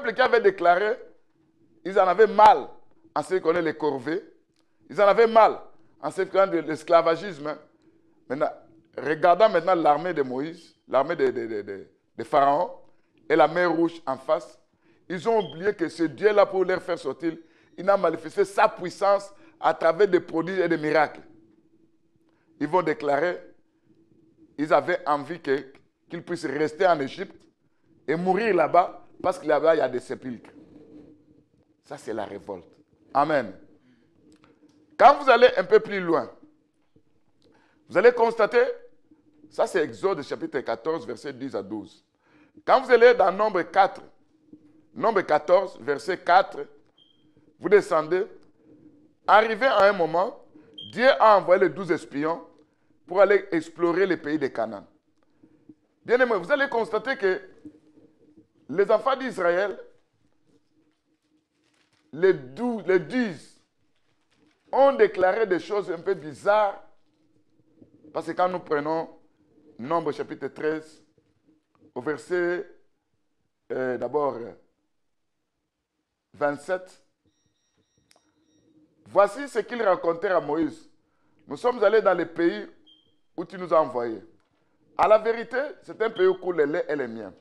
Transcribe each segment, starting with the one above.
peuple qui avait déclaré, ils en avaient mal en ce qui connaît les corvées. Ils en avaient mal en ce qui connaît l'esclavagisme. Maintenant, regardant maintenant l'armée de Moïse, l'armée de Pharaon et la mer Rouge en face, ils ont oublié que ce Dieu-là, pour leur faire sortir, il a manifesté sa puissance à travers des prodiges et des miracles. Ils vont déclarer, ils avaient envie qu'ils puissent rester en Égypte et mourir là-bas, parce que là-bas, il y a des sépulcres. Ça, c'est la révolte. Amen. Quand vous allez un peu plus loin, vous allez constater, ça c'est Exode chapitre 14, verset 10 à 12. Quand vous allez dans Nombre 4, Nombre 14, verset 4, vous descendez. Arrivé à un moment, Dieu a envoyé les 12 espions pour aller explorer les pays de Canaan. Bien aimé, vous allez constater que les enfants d'Israël, les 10, ont déclaré des choses un peu bizarres. Parce que quand nous prenons Nombre chapitre 13, au verset d'abord 27, voici ce qu'ils racontèrent à Moïse. Nous sommes allés dans les pays où tu nous as envoyés. À la vérité, c'est un pays où coule le lait et le miel.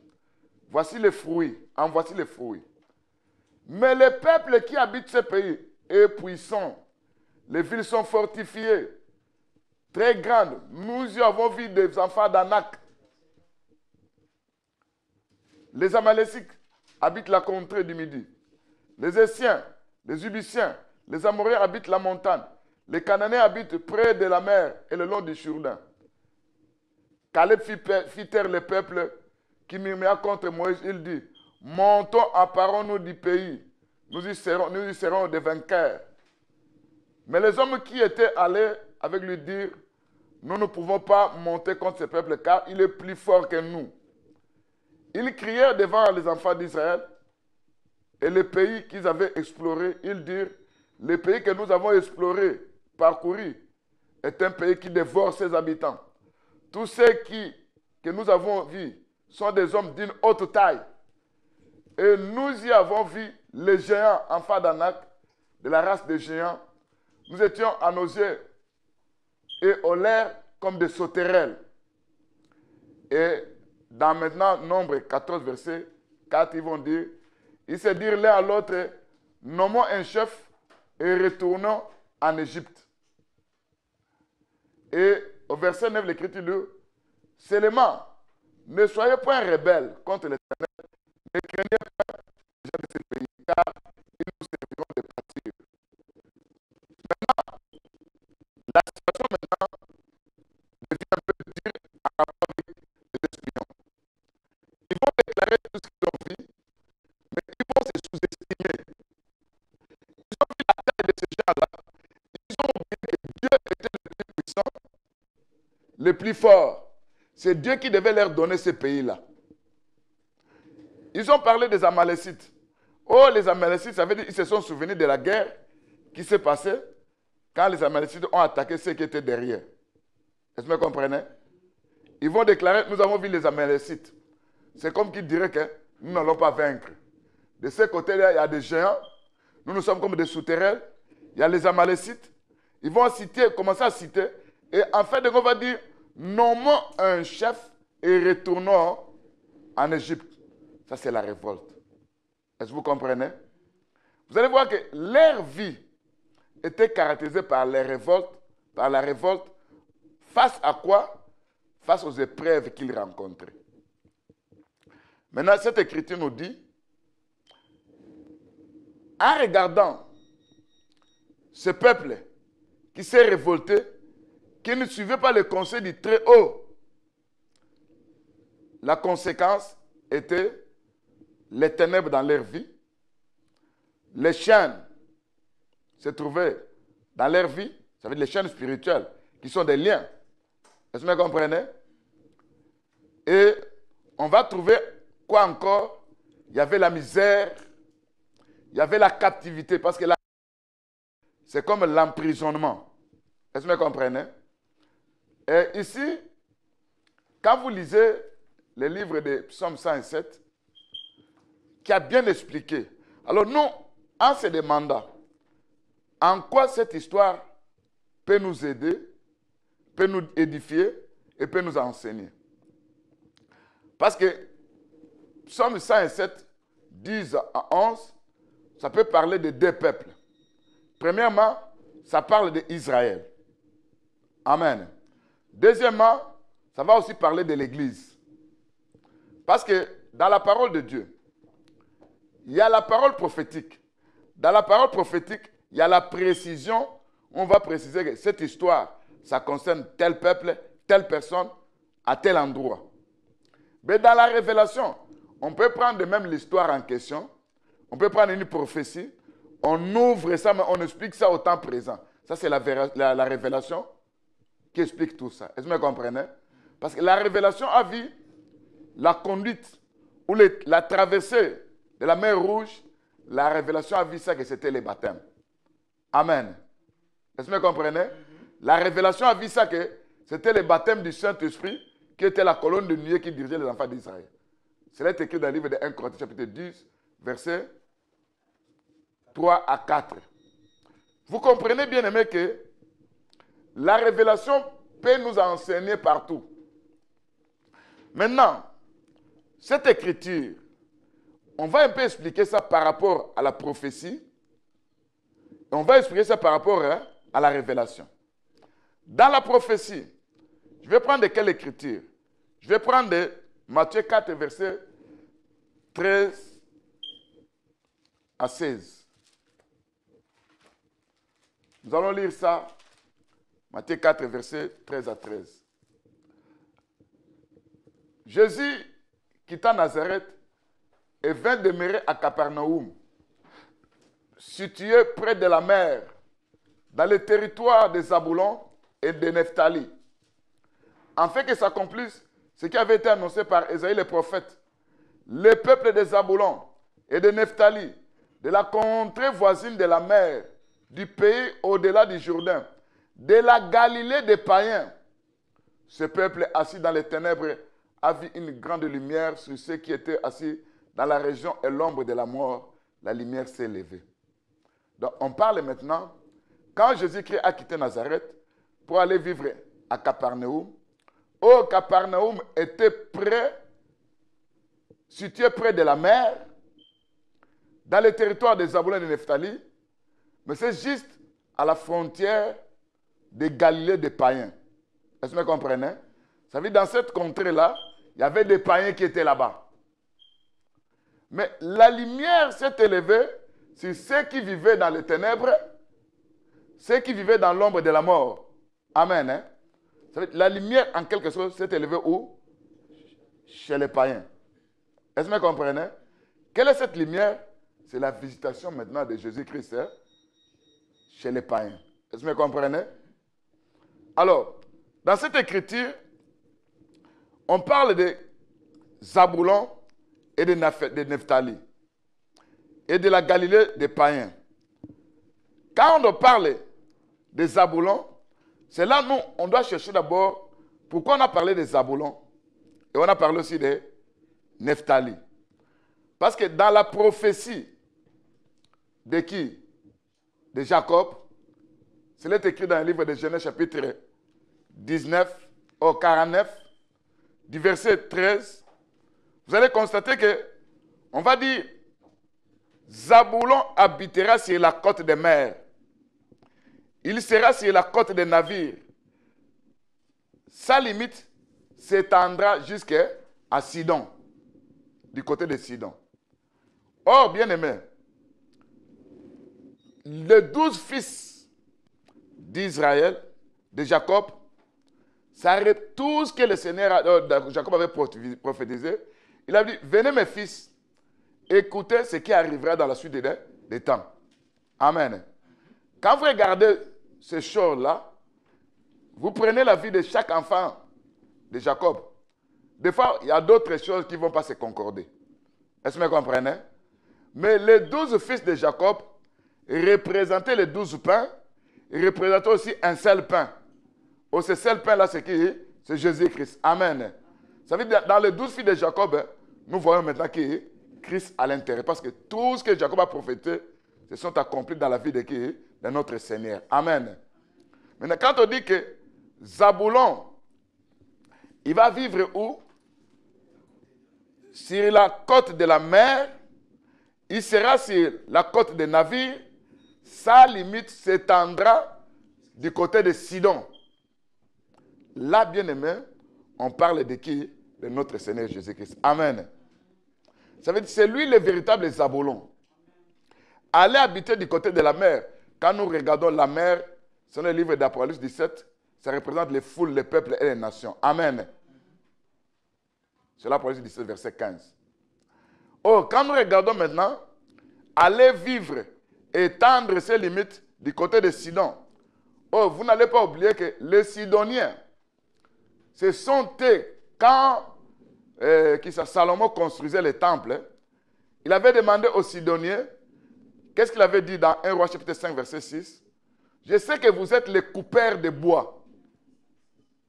Voici les fruits, en voici les fruits. Mais le peuple qui habite ce pays est puissant. Les villes sont fortifiées, très grandes. Nous y avons vu des enfants d'Anak. Les Amalécites habitent la contrée du Midi. Les Essiens, les Ubiciens, les Amoréens habitent la montagne. Les Cananéens habitent près de la mer et le long du Jourdain. Caleb fit taire le peuple qui murmura contre Moïse. Il dit, montons, emparons-nous du pays. Nous y serons des vainqueurs. Mais les hommes qui étaient allés avec lui dirent, nous ne pouvons pas monter contre ce peuple car il est plus fort que nous. Ils crièrent devant les enfants d'Israël et le pays qu'ils avaient exploré, ils dirent, le pays que nous avons exploré, parcouru, est un pays qui dévore ses habitants. Tous ceux que nous avons vus sont des hommes d'une haute taille. Et nous y avons vu les géants enfants d'Anak, de la race des géants. Nous étions à nos yeux et au l'air comme des sauterelles. Et dans maintenant Nombre 14, verset 4, ils vont dire, ils se dirent l'un à l'autre, nommons un chef et retournons en Égypte. Et au verset 9, l'Écriture dit, seulement, ne soyez point rebelles contre l'Éternel, ne craignez pas les gens de ce pays, car ils nous serviront de pâture. Maintenant, la situation maintenant devient un peu dure à rapport avec les espions. Ils vont déclarer tout ce qu'ils ont vu, mais ils vont se sous-estimer. Ils ont vu la taille de ces gens-là. Ils ont oublié que Dieu était le plus puissant, le plus fort. C'est Dieu qui devait leur donner ce pays-là. Ils ont parlé des Amalécites. Oh, les Amalécites, ça veut dire qu'ils se sont souvenus de la guerre qui s'est passée quand les Amalécites ont attaqué ceux qui étaient derrière. Est-ce que vous comprenez? Ils vont déclarer, nous avons vu les Amalécites. C'est comme qu'ils diraient que nous n'allons pas vaincre. De ce côté-là, il y a des géants. Nous sommes comme des souterrains. Il y a les Amalécites. Ils vont commencer à citer. Et en fait, on va dire, nommons un chef et retournons en Égypte. Ça, c'est la révolte. Est-ce que vous comprenez? Vous allez voir que leur vie était caractérisée par la révolte. Face à quoi? Face aux épreuves qu'ils rencontraient. Maintenant, cette écriture nous dit, en regardant ce peuple qui s'est révolté, qui ne suivait pas le conseil du Très-Haut, la conséquence était les ténèbres dans leur vie, les chaînes se trouvaient dans leur vie, ça veut dire les chaînes spirituelles, qui sont des liens. Est-ce que vous comprenez? Et on va trouver quoi encore? Il y avait la misère, il y avait la captivité, parce que là, c'est comme l'emprisonnement. Est-ce que vous comprenez? Et ici, quand vous lisez les livres de Psaume 107, qui a bien expliqué. Alors nous, en se demandant, en quoi cette histoire peut nous aider, peut nous édifier et peut nous enseigner. Parce que Psaume 107, 10 à 11, ça peut parler de deux peuples. Premièrement, ça parle d'Israël. Amen. Deuxièmement, ça va aussi parler de l'Église. Parce que dans la parole de Dieu, il y a la parole prophétique. Dans la parole prophétique, il y a la précision. On va préciser que cette histoire, ça concerne tel peuple, telle personne, à tel endroit. Mais dans la révélation, on peut prendre même l'histoire en question. On peut prendre une prophétie. On ouvre ça, mais on explique ça au temps présent. Ça, c'est la révélation qui explique tout ça. Est-ce que vous comprenez? Parce que la révélation a vu la conduite ou la traversée de la mer Rouge. La révélation a vu ça que c'était les baptêmes. Amen. Est-ce que vous comprenez? La révélation a vu ça que c'était le baptême du Saint-Esprit qui était la colonne de nuée qui dirigeait les enfants d'Israël. Cela est écrit dans le livre de 1 Corinthiens chapitre 10, versets 3 à 4. Vous comprenez bien aimé que la révélation peut nous enseigner partout. Maintenant, cette écriture, on va un peu expliquer ça par rapport à la prophétie. Et on va expliquer ça par rapport à la révélation. Dans la prophétie, je vais prendre de quelle écriture? Je vais prendre de Matthieu 4, verset 13 à 16. Nous allons lire ça. Matthieu 4, verset 13 à 13. Jésus quitta Nazareth et vint demeurer à Capernaum, situé près de la mer, dans le territoire de Zabulon et de Nephtali, afin que s'accomplisse ce qui avait été annoncé par Ésaïe le prophète. Le peuple de Zabulon et de Nephtali, de la contrée voisine de la mer, du pays au-delà du Jourdain, de la Galilée des païens. Ce peuple assis dans les ténèbres a vu une grande lumière sur ceux qui étaient assis dans la région et l'ombre de la mort. La lumière s'est levée. Donc on parle maintenant, quand Jésus-Christ a quitté Nazareth pour aller vivre à Capernaum, Capernaum était situé près de la mer, dans le territoire des Zabulon et de Nephtali, mais c'est juste à la frontière de Galilée des païens. Est-ce que vous comprenez? Ça veut dire dans cette contrée-là, il y avait des païens qui étaient là-bas. Mais la lumière s'est élevée sur ceux qui vivaient dans les ténèbres, ceux qui vivaient dans l'ombre de la mort. Amen. Hein? Ça veut dire, la lumière, en quelque sorte, s'est élevée où? Chez les païens. Est-ce que vous comprenez? Quelle est cette lumière? C'est la visitation maintenant de Jésus-Christ chez les païens. Est-ce que vous comprenez? Alors, dans cette écriture, on parle de Zabulon et de Nephtali et de la Galilée des païens. Quand on parle de Zabulon, c'est là nous, on doit chercher d'abord pourquoi on a parlé de Zabulon et on a parlé aussi de Nephtali. Parce que dans la prophétie de qui? De Jacob, c'est écrit dans le livre de Genèse chapitre 19 au 49, du verset 13, vous allez constater que, on va dire, Zabulon habitera sur la côte des mers. Il sera sur la côte des navires. Sa limite s'étendra jusqu'à Sidon, du côté de Sidon. Or, bien aimé, les 12 fils d'Israël, de Jacob, ça arrête tout ce que le Seigneur, Jacob avait prophétisé. Il a dit, venez mes fils, écoutez ce qui arrivera dans la suite des temps. Amen. Quand vous regardez ces choses-là, vous prenez la vie de chaque enfant de Jacob. Des fois, il y a d'autres choses qui ne vont pas se concorder. Est-ce que vous comprenez? Mais les 12 fils de Jacob représentaient les 12 pains, ils représentaient aussi un seul pain. Oh, ce seul pain-là, c'est qui? C'est Jésus-Christ. Amen. Ça veut dire, dans les 12 fils de Jacob, nous voyons maintenant qui? Christ à l'intérieur. Parce que tout ce que Jacob a prophétisé, se sont accomplis dans la vie de qui? De notre Seigneur. Amen. Maintenant, quand on dit que Zaboulon, il va vivre où? Sur la côte de la mer, il sera sur la côte des navires, sa limite s'étendra du côté de Sidon. Là, bien aimé, on parle de qui? De notre Seigneur Jésus-Christ. Amen. Ça veut dire que c'est lui le véritable Zaboulon. Aller habiter du côté de la mer. Quand nous regardons la mer, c'est le livre d'Apocalypse 17, ça représente les foules, les peuples et les nations. Amen. C'est l'Apocalypse 17, verset 15. Oh, quand nous regardons maintenant, aller vivre, étendre ses limites du côté de Sidon. Oh, vous n'allez pas oublier que les Sidoniens, ce sont eux, quand Salomon construisait les temples, il avait demandé aux Sidoniens, qu'est-ce qu'il avait dit dans 1 Roi chapitre 5, verset 6? Je sais que vous êtes les coupeurs de bois.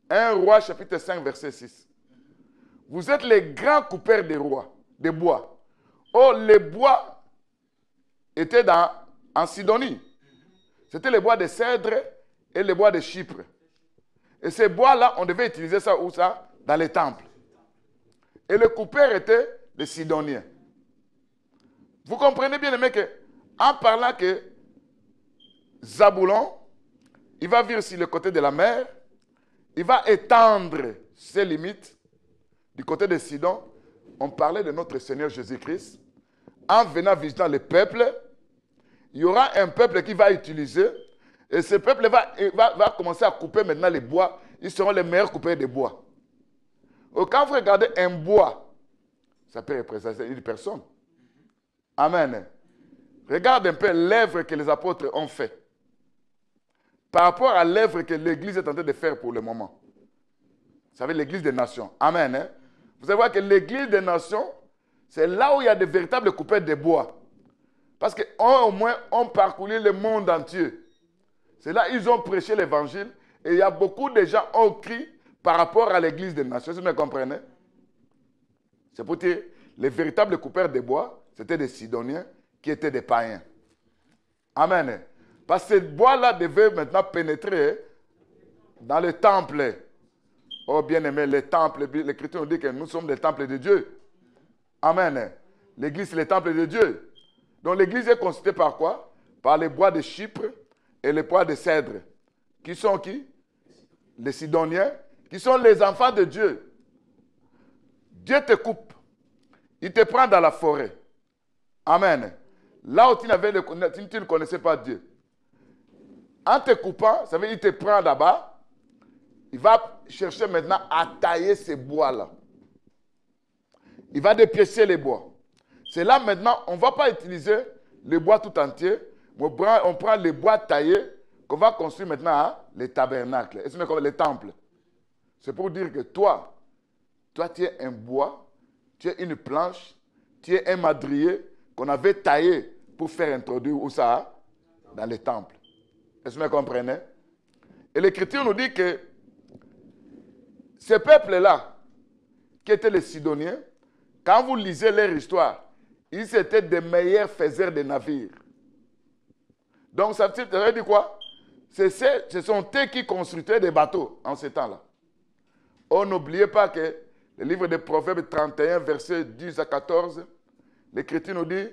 1 Roi chapitre 5, verset 6. Vous êtes les grands coupeurs de bois. Oh, les bois étaient en Sidonie. C'était les bois de cèdre et les bois de Chypre. Et ces bois-là, on devait utiliser ça où ça? Dans les temples. Et les coupeurs étaient les Sidoniens. Vous comprenez bien, aimé, que en parlant que Zaboulon, il va vivre sur le côté de la mer, il va étendre ses limites du côté de Sidon. On parlait de notre Seigneur Jésus-Christ. En venant visitant les peuples, il y aura un peuple qui va utiliser, et ce peuple va commencer à couper maintenant les bois. Ils seront les meilleurs coupeurs de bois. Et quand vous regardez un bois, ça peut représenter une personne. Amen. Regarde un peu l'œuvre que les apôtres ont fait par rapport à l'œuvre que l'Église est en train de faire pour le moment. Vous savez, l'Église des nations. Amen. Hein? Vous savez que l'Église des nations, c'est là où il y a de véritables coupeurs de bois. Parce qu'au moins, on parcouru le monde entier. C'est là qu'ils ont prêché l'évangile. Et il y a beaucoup de gens qui ont crié par rapport à l'Église des nations. Vous me comprenez? C'est pour dire, les véritables coupeurs de bois, c'était des Sidoniens qui étaient des païens. Amen. Parce que ce bois-là devait maintenant pénétrer dans le temple. Oh bien-aimé, les temples, l'Écriture nous dit que nous sommes des temples de Dieu. Amen. L'Église, c'est le temple de Dieu. Donc l'Église est constituée par quoi? Par les bois de Chypre et les bois de cèdre. Qui sont qui? Les Sidoniens, qui sont les enfants de Dieu. Dieu te coupe. Il te prend dans la forêt. Amen. Là où tu ne connaissais pas Dieu. En te coupant, ça veut dire qu'il te prend là-bas. Il va chercher maintenant à tailler ces bois-là. Il va dépiocer les bois. C'est là maintenant, on ne va pas utiliser les bois tout entier. On prend les bois taillés qu'on va construire maintenant les tabernacles. Et c'est comme les temples. C'est pour dire que toi, tu es un bois, tu es une planche, tu es un madrier qu'on avait taillé pour faire introduire où ça? Dans les temples. Est-ce que vous me comprenez? Et l'Écriture nous dit que ces peuples-là, qui étaient les Sidoniens, quand vous lisez leur histoire, ils étaient des meilleurs faiseurs de navires. Donc ça veut dire quoi? Ce sont eux qui construisaient des bateaux en ce temps-là. Oh, n'oubliez pas que le livre de Proverbes 31, versets 10 à 14, l'Écriture nous dit,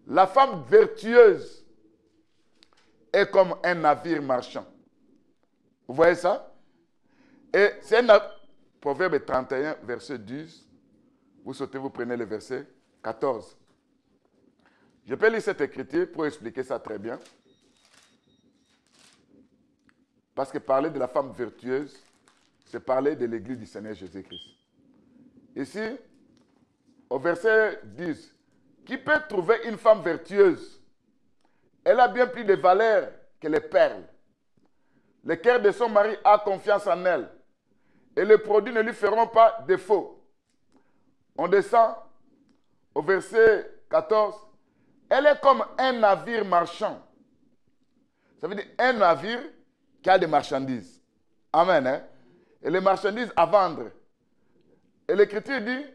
la femme vertueuse est comme un navire marchand. Vous voyez ça? Et c'est Proverbe 31, verset 10. Vous sautez, vous prenez le verset 14. Je peux lire cette écriture pour expliquer ça très bien. Parce que parler de la femme vertueuse, c'est parler de l'église du Seigneur Jésus-Christ. Ici, au verset 10, qui peut trouver une femme vertueuse? Elle a bien plus de valeur que les perles. Le cœur de son mari a confiance en elle. Et les produits ne lui feront pas défaut. On descend au verset 14. Elle est comme un navire marchand. Ça veut dire un navire qui a des marchandises. Amen. Hein? Et les marchandises à vendre. Et l'Écriture dit,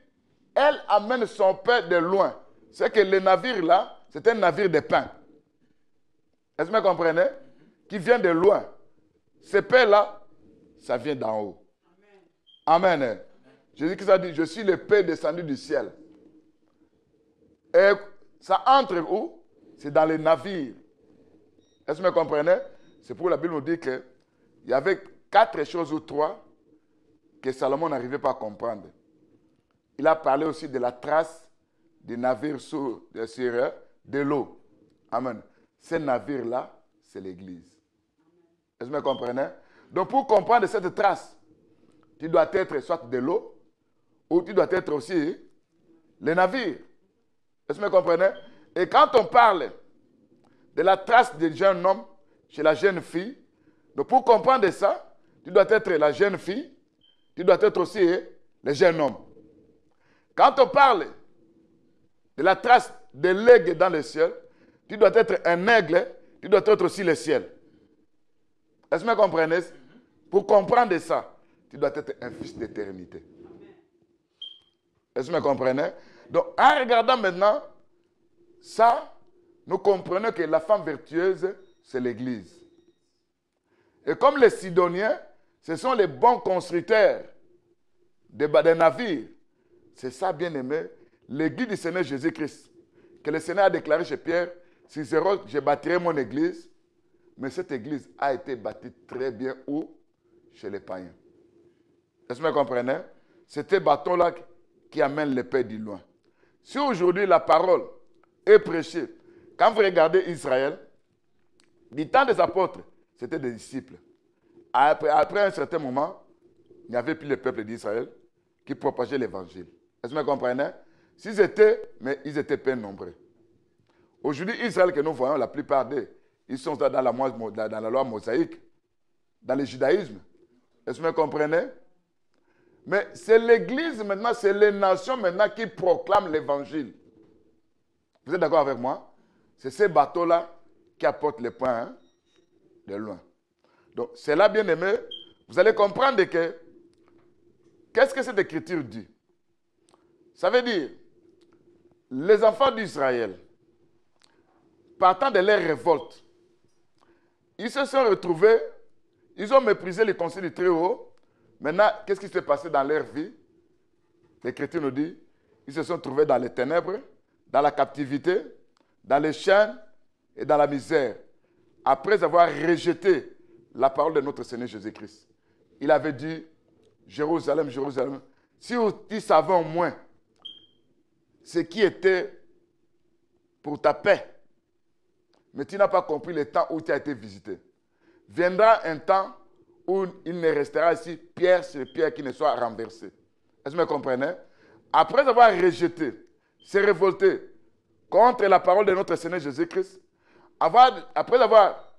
elle amène son pain de loin. c'est que le navire là, c'est un navire de pain. Est-ce que vous comprenez? Qui vient de loin. Ce pain là, ça vient d'en haut. Amen. Jésus-Christ a dit, je suis le pain descendu du ciel. Et ça entre où? C'est dans les navires. Est-ce que vous comprenez? C'est pour la Bible nous dit qu'il y avait 4 choses ou 3 que Salomon n'arrivait pas à comprendre. Il a parlé aussi de la trace des navires sur de l'eau. Amen. Ces navires-là, c'est l'Église. Est-ce que vous comprenez? Donc pour comprendre cette trace, tu dois être soit de l'eau, ou tu dois être aussi les navires. Est-ce que vous comprenez? Et quand on parle de la trace du jeune homme chez la jeune fille, donc pour comprendre ça, tu dois être la jeune fille, tu dois être aussi le jeune homme. Quand on parle de la trace de l'aigle dans le ciel, tu dois être un aigle, tu dois être aussi le ciel. Est-ce que vous comprenez? Pour comprendre ça, tu dois être un fils d'éternité. Est-ce que vous comprenez? Donc, en regardant maintenant ça, nous comprenons que la femme vertueuse, c'est l'Église. Et comme les Sidoniens, ce sont les bons constructeurs des navires. C'est ça, bien aimé, l'Église du Seigneur Jésus-Christ. Que le Seigneur a déclaré chez Pierre, Cicéron, je bâtirai mon Église. Mais cette Église a été bâtie très bien où? Chez les païens. Est-ce que vous comprenez? C'est ce bâton-là qui amène les paix du loin. Si aujourd'hui la parole est prêchée, quand vous regardez Israël, du temps des apôtres, c'était des disciples. Après un certain moment, il n'y avait plus le peuple d'Israël qui propageait l'évangile. Est-ce que vous comprenez? S'ils étaient, mais ils étaient peu nombreux. Aujourd'hui, Israël que nous voyons, la plupart d'eux, ils sont dans la loi mosaïque, dans le judaïsme. Est-ce que vous comprenez? Mais c'est l'Église maintenant, c'est les nations maintenant qui proclament l'évangile. Vous êtes d'accord avec moi? C'est ces bateaux-là qui apportent les points de loin. Donc, c'est là, bien aimé, vous allez comprendre que qu'est-ce que cette écriture dit? Ça veut dire, les enfants d'Israël, partant de leur révolte, ils se sont retrouvés, ils ont méprisé les conseils du Très-Haut. Maintenant, qu'est-ce qui s'est passé dans leur vie? L'Écriture nous dit, ils se sont trouvés dans les ténèbres, dans la captivité, dans les chaînes et dans la misère, après avoir rejeté la parole de notre Seigneur Jésus-Christ. Il avait dit, Jérusalem, Jérusalem, si tu savais au moins ce qui était pour ta paix, mais tu n'as pas compris le temps où tu as été visité. Viendra un temps où il ne restera ici pierre sur pierre qui ne soit renversée. Est-ce que vous me comprenez? Après avoir rejeté, se révolté contre la parole de notre Seigneur Jésus-Christ, après avoir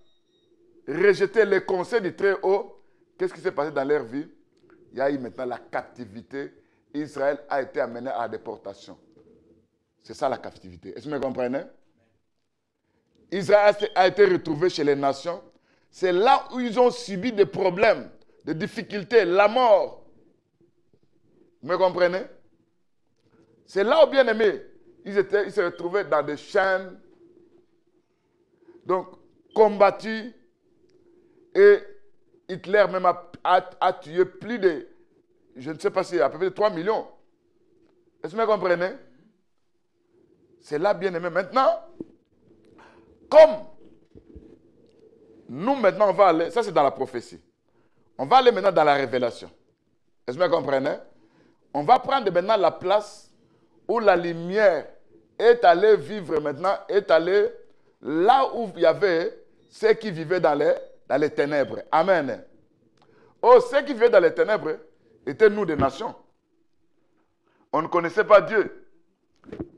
rejeté les conseils du Très-Haut, qu'est-ce qui s'est passé dans leur vie? Il y a eu maintenant la captivité. Israël a été amené à la déportation. C'est ça la captivité. Est-ce que vous me comprenez? Israël a été retrouvé chez les nations. C'est là où ils ont subi des problèmes, des difficultés, la mort. Vous me comprenez? C'est là où, bien aimé, ils se retrouvaient dans des chaînes, donc combattus. Et Hitler même a tué plus de, je ne sais pas si, à peu près 3 millions. Est-ce que vous me comprenez? C'est là, bien aimé. Maintenant, comme nous maintenant, on va aller, ça c'est dans la prophétie. On va aller maintenant dans la révélation. Est-ce que vous comprenez? On va prendre maintenant la place où la lumière est allée vivre maintenant, est allée là où il y avait ceux qui vivaient dans les ténèbres. Amen. Oh, ceux qui vivaient dans les ténèbres étaient nous des nations. On ne connaissait pas Dieu.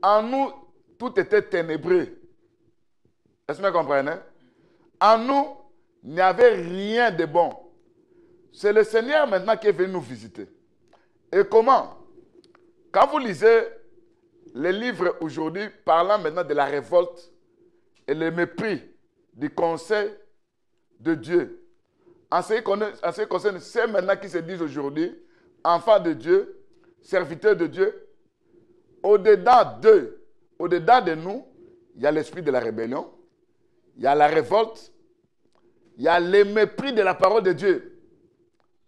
En nous, tout était ténébreux. Est-ce que vous comprenez? En nous, il n'y avait rien de bon. C'est le Seigneur maintenant qui est venu nous visiter. Et comment? Quand vous lisez les livres aujourd'hui parlant maintenant de la révolte et le mépris du conseil de Dieu, en ce qui concerne ceux maintenant qui se disent aujourd'hui enfants de Dieu, serviteurs de Dieu, au-dedans d'eux, au-dedans de nous, il y a l'esprit de la rébellion, il y a la révolte, il y a le mépris de la parole de Dieu.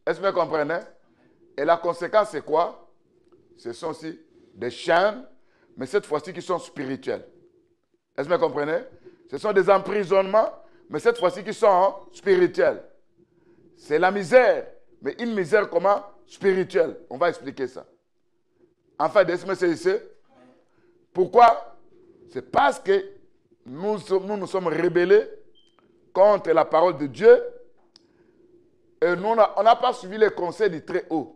Est-ce que vous comprenez? Et la conséquence, c'est quoi? Ce sont aussi des chaînes, mais cette fois-ci qui sont spirituelles. Est-ce que vous comprenez? Ce sont des emprisonnements, mais cette fois-ci qui sont spirituels. C'est la misère, mais une misère comment? Spirituelle. On va expliquer ça. Enfin, c'est ici. Pourquoi? C'est parce que nous sommes rebellés contre la parole de Dieu et nous, on n'a pas suivi les conseils du Très-Haut.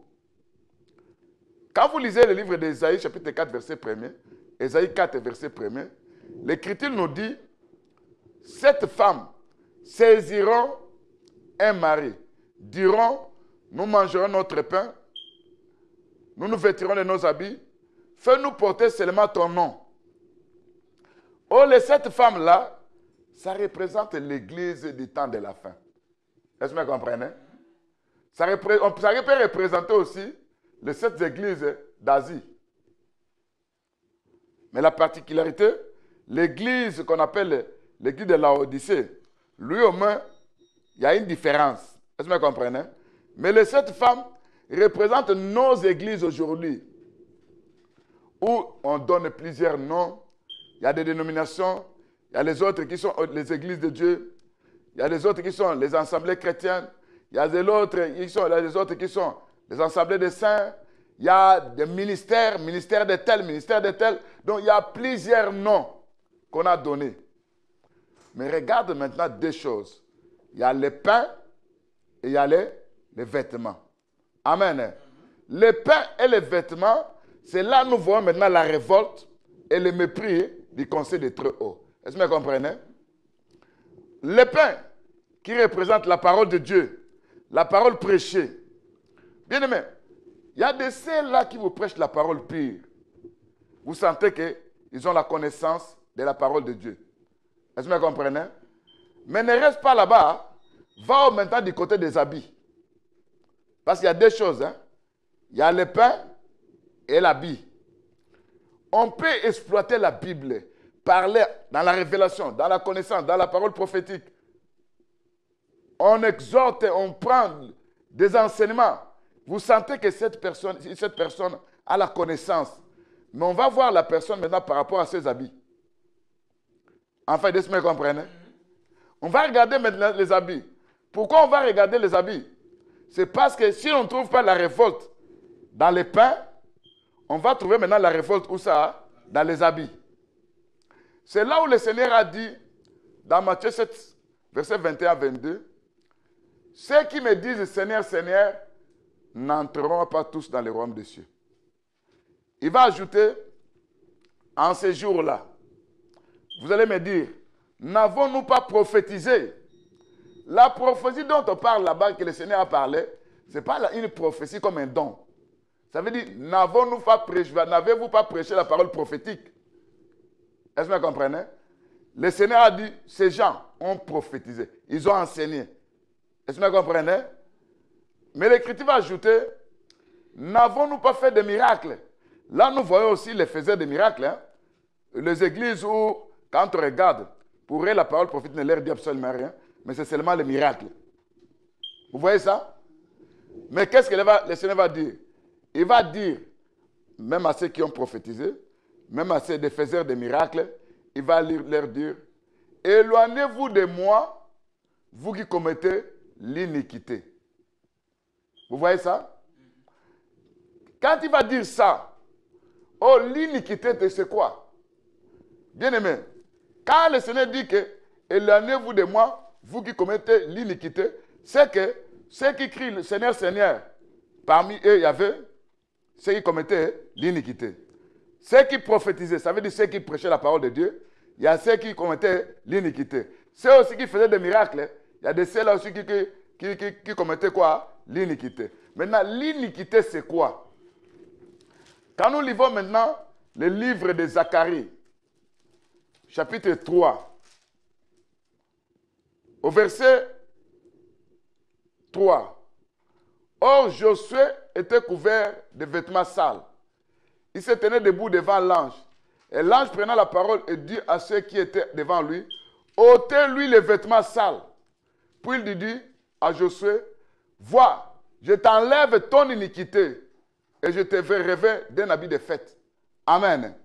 Quand vous lisez le livre d'Ésaïe, chapitre 4, verset 1er, Ésaïe 4, verset 1er, l'Écriture nous dit, cette femme saisiront un mari, diront, nous mangerons notre pain, nous nous vêtirons de nos habits, fais-nous porter seulement ton nom. Oh, cette femme-là, ça représente l'église du temps de la fin. Est-ce que vous comprenez? Ça peut représenter aussi les 7 églises d'Asie. Mais la particularité, l'église qu'on appelle l'église de Laodicée, lui au moins, il y a une différence. Est-ce que vous comprenez? Mais les 7 femmes représentent nos églises aujourd'hui, où on donne plusieurs noms. Il y a des dénominations, il y a les autres qui sont les églises de Dieu, il y a les autres qui sont les assemblées chrétiennes, il y a les autres qui sont les assemblées des saints, il y a des ministères, ministère de tel, ministère de tel. Donc il y a plusieurs noms qu'on a donnés. Mais regarde maintenant 2 choses. Il y a les pains et il y a les vêtements. Amen. Les pains et les vêtements, c'est là que nous voyons maintenant la révolte et le mépris du conseil des Très-Hauts. Est-ce que vous comprenez? Les pains qui représentent la parole de Dieu, la parole prêchée. Bien aimé, il y a de ceux-là qui vous prêchent la parole pure. Vous sentez qu'ils ont la connaissance de la parole de Dieu. Est-ce que vous comprenez? Mais ne reste pas là-bas. Va maintenant du côté des habits. Parce qu'il y a 2 choses. Hein? Il y a le pain et l'habit. On peut exploiter la Bible, parler dans la révélation, dans la connaissance, dans la parole prophétique. On exhorte, on prend des enseignements. Vous sentez que cette personne a la connaissance. Mais on va voir la personne maintenant par rapport à ses habits. Enfin, est-ce que vous comprenez? On va regarder maintenant les habits. Pourquoi on va regarder les habits? C'est parce que si on ne trouve pas la révolte dans les pains, on va trouver maintenant la révolte où ça? Dans les habits. C'est là où le Seigneur a dit, dans Matthieu 7, verset 21-22, ceux qui me disent Seigneur, Seigneur, n'entreront pas tous dans le royaume des cieux. Il va ajouter, en ces jours-là, vous allez me dire, n'avons-nous pas prophétisé? La prophétie dont on parle là-bas, que le Seigneur a parlé, ce n'est pas une prophétie comme un don. Ça veut dire, n'avez-vous pas prêché la parole prophétique? Est-ce que vous comprenez? Le Seigneur a dit, ces gens ont prophétisé, ils ont enseigné. Est-ce que vous comprenez? Mais l'Écriture va ajouter, n'avons-nous pas fait de miracles? Là, nous voyons aussi les faiseurs de miracles. Hein? Les églises où, quand on regarde, pour eux, la parole prophétique ne leur dit absolument rien, mais c'est seulement le miracle. Vous voyez ça? Mais qu'est-ce que le Seigneur va dire? Il va dire, même à ceux qui ont prophétisé, même à ceux des faiseurs de miracles, il va leur dire, éloignez-vous de moi, vous qui commettez l'iniquité. Vous voyez ça? Quand il va dire ça, oh, l'iniquité, c'est quoi? Bien aimé, quand le Seigneur dit que éloignez-vous de moi, vous qui commettez l'iniquité, c'est que ceux qui crient le Seigneur, Seigneur, parmi eux, il y avait ceux qui commettaient l'iniquité. Ceux qui prophétisaient, ça veut dire ceux qui prêchaient la parole de Dieu, il y a ceux qui commettaient l'iniquité. Ceux aussi qui faisaient des miracles, il y a de ceux-là aussi qui commettaient quoi? L'iniquité. Maintenant, l'iniquité, c'est quoi? Quand nous lisons maintenant le livre de Zacharie, chapitre 3, au verset 3. Or, Josué était couvert de vêtements sales. Il se tenait debout devant l'ange Et l'ange prenant la parole et dit à ceux qui étaient devant lui, ôtez-lui les vêtements sales. Puis il dit à Josué, vois, je t'enlève ton iniquité et je te fais rêver d'un habit de fête. Amen.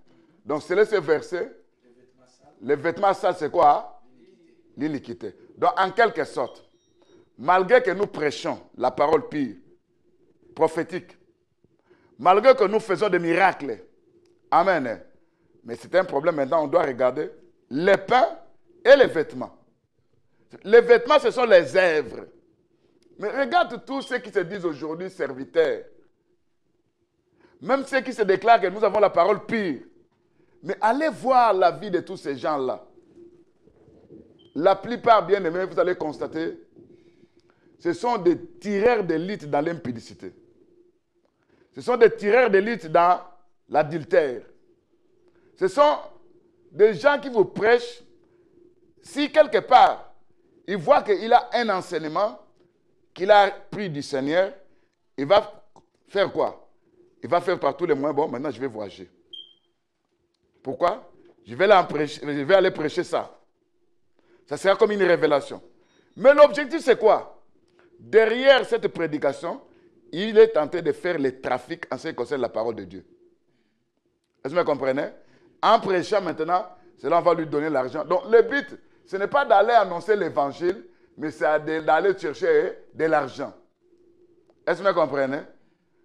Donc c'est là ce verset. Les vêtements sales, c'est quoi? L'iniquité. Donc en quelque sorte, malgré que nous prêchons la parole pure, prophétique, malgré que nous faisons des miracles, amen, mais c'est un problème maintenant, on doit regarder les pains et les vêtements. Les vêtements, ce sont les œuvres. Mais regarde tous ceux qui se disent aujourd'hui serviteurs. Même ceux qui se déclarent que nous avons la parole pure. Mais allez voir la vie de tous ces gens-là. La plupart, bien aimés, vous allez constater, ce sont des tireurs d'élite dans l'impudicité. Ce sont des tireurs d'élite dans l'adultère. Ce sont des gens qui vous prêchent. Si quelque part, il voit qu'il a un enseignement qu'il a pris du Seigneur, il va faire quoi? Il va faire par tous les moyens, bon, maintenant je vais voyager. Pourquoi? Je vais aller prêcher ça. Ça sera comme une révélation. Mais l'objectif, c'est quoi? Derrière cette prédication, il est tenté de faire le trafic en ce qui concerne la parole de Dieu. Est-ce que vous comprenez? En prêchant maintenant, cela va lui donner l'argent. Donc le but, ce n'est pas d'aller annoncer l'évangile, mais c'est d'aller chercher de l'argent. Est-ce que vous comprenez?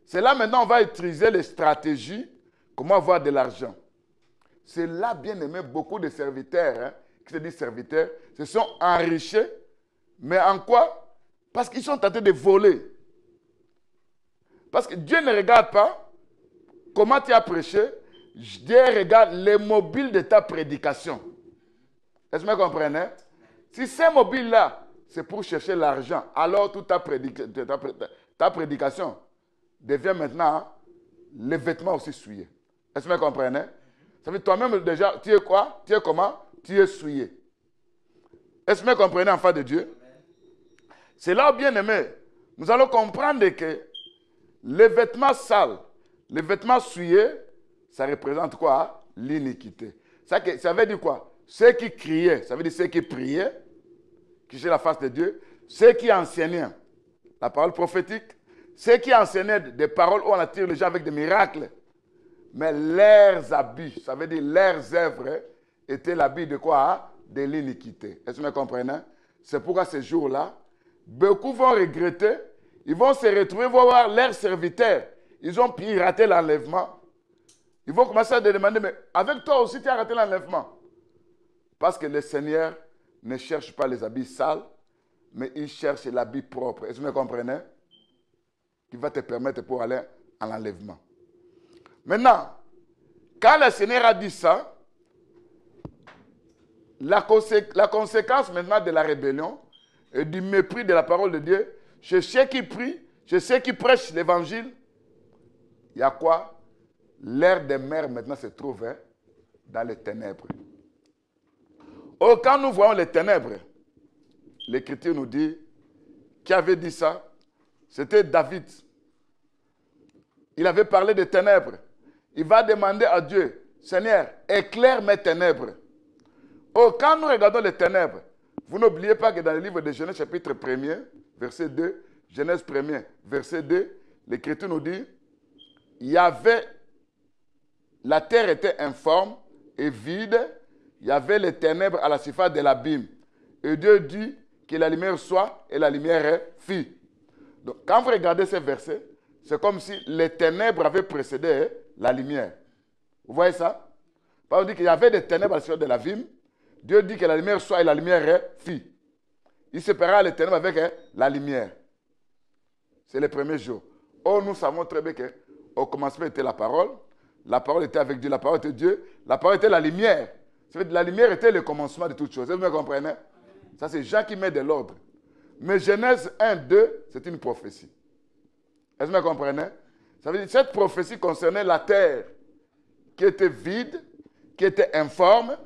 C'est là maintenant on va utiliser les stratégies, comment avoir de l'argent. C'est là, bien aimé, beaucoup de serviteurs, qui se disent serviteurs, se sont enrichis, mais en quoi? Parce qu'ils sont tentés de voler. Parce que Dieu ne regarde pas comment tu as prêché, Dieu regarde les mobiles de ta prédication. Est-ce que vous comprenez? Si ces mobiles-là, c'est pour chercher l'argent, alors toute ta prédication devient maintenant les vêtements aussi souillés. Est-ce que vous comprenez? Ça veut dire toi-même déjà, tu es quoi? Tu es comment? Tu es souillé. Est-ce que vous comprenez, enfant de Dieu? C'est là, bien aimé, nous allons comprendre que les vêtements sales, les vêtements souillés, ça représente quoi? L'iniquité. Ça veut dire quoi? Ceux qui criaient, ça veut dire ceux qui priaient, qui cherchaient la face de Dieu, ceux qui enseignaient la parole prophétique, ceux qui enseignaient des paroles où on attire les gens avec des miracles, mais leurs habits, ça veut dire leurs œuvres, étaient l'habit de quoi? De l'iniquité. Est-ce que vous comprenez? C'est pourquoi ces jours-là, beaucoup vont regretter, ils vont se retrouver, vont voir leurs serviteurs, ils ont piraté l'enlèvement. Ils vont commencer à demander, mais avec toi aussi tu as raté l'enlèvement. Parce que le Seigneur ne cherche pas les habits sales, mais il cherche l'habit propre. Est-ce que vous comprenez? Qui va te permettre pour aller à l'enlèvement. Maintenant, quand le Seigneur a dit ça, la conséquence maintenant de la rébellion et du mépris de la parole de Dieu, chez ceux qui prient, chez ceux qui prêchent l'évangile, il y a quoi? L'air des mers maintenant se trouve dans les ténèbres. Oh, quand nous voyons les ténèbres, l'Écriture nous dit, qui avait dit ça? C'était David. Il avait parlé des ténèbres. Il va demander à Dieu, Seigneur, éclaire mes ténèbres. Oh, quand nous regardons les ténèbres, vous n'oubliez pas que dans le livre de Genèse, chapitre 1er, verset 2, Genèse 1er, verset 2, l'Écriture nous dit, la terre était informe et vide, il y avait les ténèbres à la surface de l'abîme. Et Dieu dit que la lumière soit, et la lumière fit. Donc, quand vous regardez ces versets, c'est comme si les ténèbres avaient précédé la lumière. Vous voyez ça? Paul dit qu'il y avait des ténèbres à la surface de l'abîme. Dieu dit que la lumière soit et la lumière fit. Il sépara les ténèbres avec la lumière. C'est le premier jour. Oh, nous savons très bien qu'au commencement était la parole était avec Dieu, la parole était Dieu, la parole était la lumière. La lumière était le commencement de toutes choses. Vous me comprenez? Ça, c'est Jean qui met de l'ordre. Mais Genèse 1, 2, c'est une prophétie. Est-ce que vous comprenez? Ça veut dire que cette prophétie concernait la terre qui était vide, qui était informe.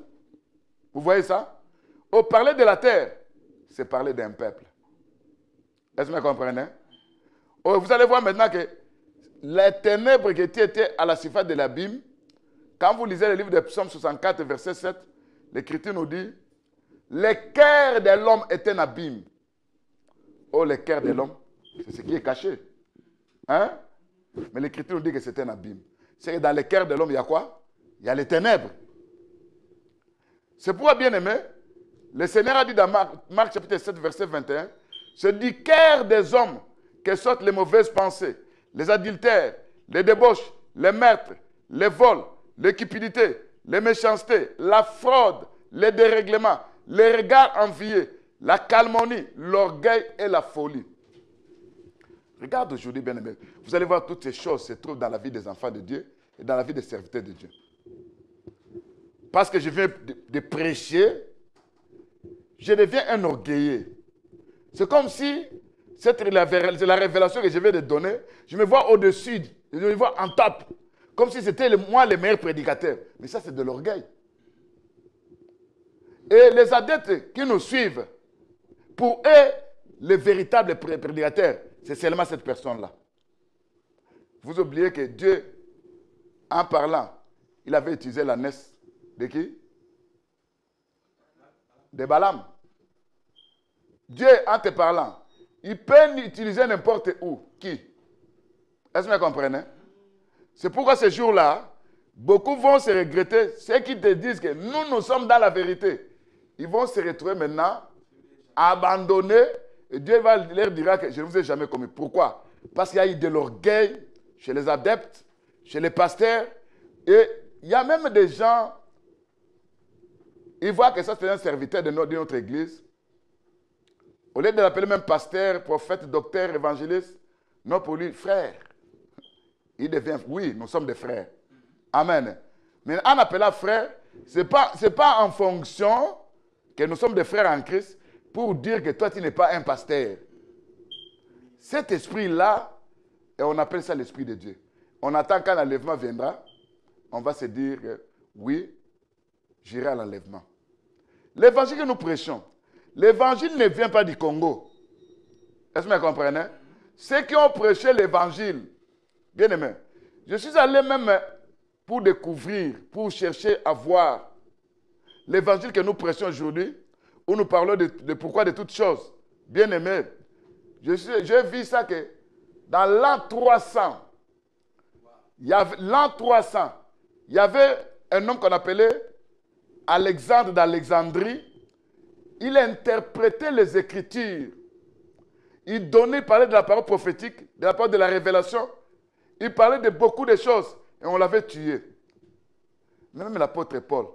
Vous voyez ça? Au parler de la terre, c'est parler d'un peuple. Est-ce que vous comprenez? Oh, vous allez voir maintenant que les ténèbres qui étaient à la surface de l'abîme, Quand vous lisez le livre de Psaume 64, verset 7, l'Écriture nous dit, le cœur de l'homme est un abîme. Oh, le cœur de l'homme, c'est ce qui est caché. Hein? Mais l'Écriture nous dit que c'est un abîme. C'est que dans le cœur de l'homme, il y a quoi? Il y a les ténèbres. C'est pourquoi, bien aimé, le Seigneur a dit dans Marc chapitre 7, verset 21, c'est du cœur des hommes que sortent les mauvaises pensées, les adultères, les débauches, les meurtres, les vols, les cupidités, les méchancetés, la fraude, les dérèglements, les regards envieux, la calomnie, l'orgueil et la folie. Regarde aujourd'hui, bien aimé, vous allez voir toutes ces choses se trouvent dans la vie des enfants de Dieu et dans la vie des serviteurs de Dieu. Parce que je viens de prêcher, je deviens un orgueilleux. C'est comme si, c'est la révélation que je viens de donner, je me vois au-dessus, je me vois en top, comme si c'était moi le meilleur prédicateur. Mais ça, c'est de l'orgueil. Et les adeptes qui nous suivent, pour eux, le véritable prédicateur, c'est seulement cette personne-là. Vous oubliez que Dieu, en parlant, il avait utilisé la NES de qui? De Balaam. Dieu, en te parlant, il peut utiliser n'importe où. Qui? Est-ce que vous comprenez? C'est pourquoi ce jour-là, beaucoup vont se regretter. Ceux qui te disent que nous sommes dans la vérité, ils vont se retrouver maintenant abandonnés. Et Dieu va leur dire que je ne vous ai jamais commis. Pourquoi? Parce qu'il y a eu de l'orgueil chez les adeptes, chez les pasteurs. Et il y a même des gens, ils voient que ça c'est un serviteur de notre église. Au lieu de l'appeler même pasteur, prophète, docteur, évangéliste, non, pour lui, frère. Il devient, oui, nous sommes des frères. Amen. Mais en appelant frère, ce n'est pas en fonction que nous sommes des frères en Christ pour dire que toi, tu n'es pas un pasteur. Cet esprit-là, et on appelle ça l'esprit de Dieu. On attend quand l'enlèvement viendra, on va se dire, oui, j'irai à l'enlèvement. L'évangile que nous prêchons, l'évangile ne vient pas du Congo. Est-ce que vous comprenez? Ceux qui ont prêché l'évangile, bien aimé, je suis allé même pour découvrir, pour chercher à voir l'évangile que nous prêchons aujourd'hui, où nous parlons de pourquoi de toutes choses. Bien aimé, j'ai vu ça que dans l'an 300, il y avait un homme qu'on appelait Alexandre d'Alexandrie. Il interprétait les Écritures. Il parlait de la parole prophétique, de la parole de la révélation. Il parlait de beaucoup de choses et on l'avait tué. Même l'apôtre Paul,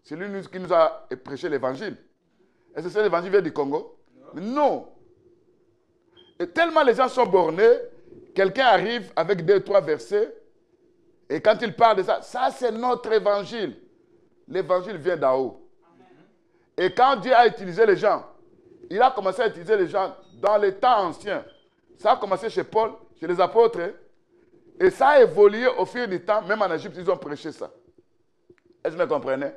c'est lui qui nous a prêché l'évangile. Est-ce que c'est l'évangile vient du Congo? Non. Et tellement les gens sont bornés, quelqu'un arrive avec 2 ou 3 versets et quand il parle de ça, ça c'est notre évangile. L'évangile vient d'en haut. Et quand Dieu a utilisé les gens, il a commencé à utiliser les gens dans les temps anciens. Ça a commencé chez Paul, chez les apôtres. Et ça a évolué au fil du temps. Même en Égypte, ils ont prêché ça. Est-ce que vous comprenez?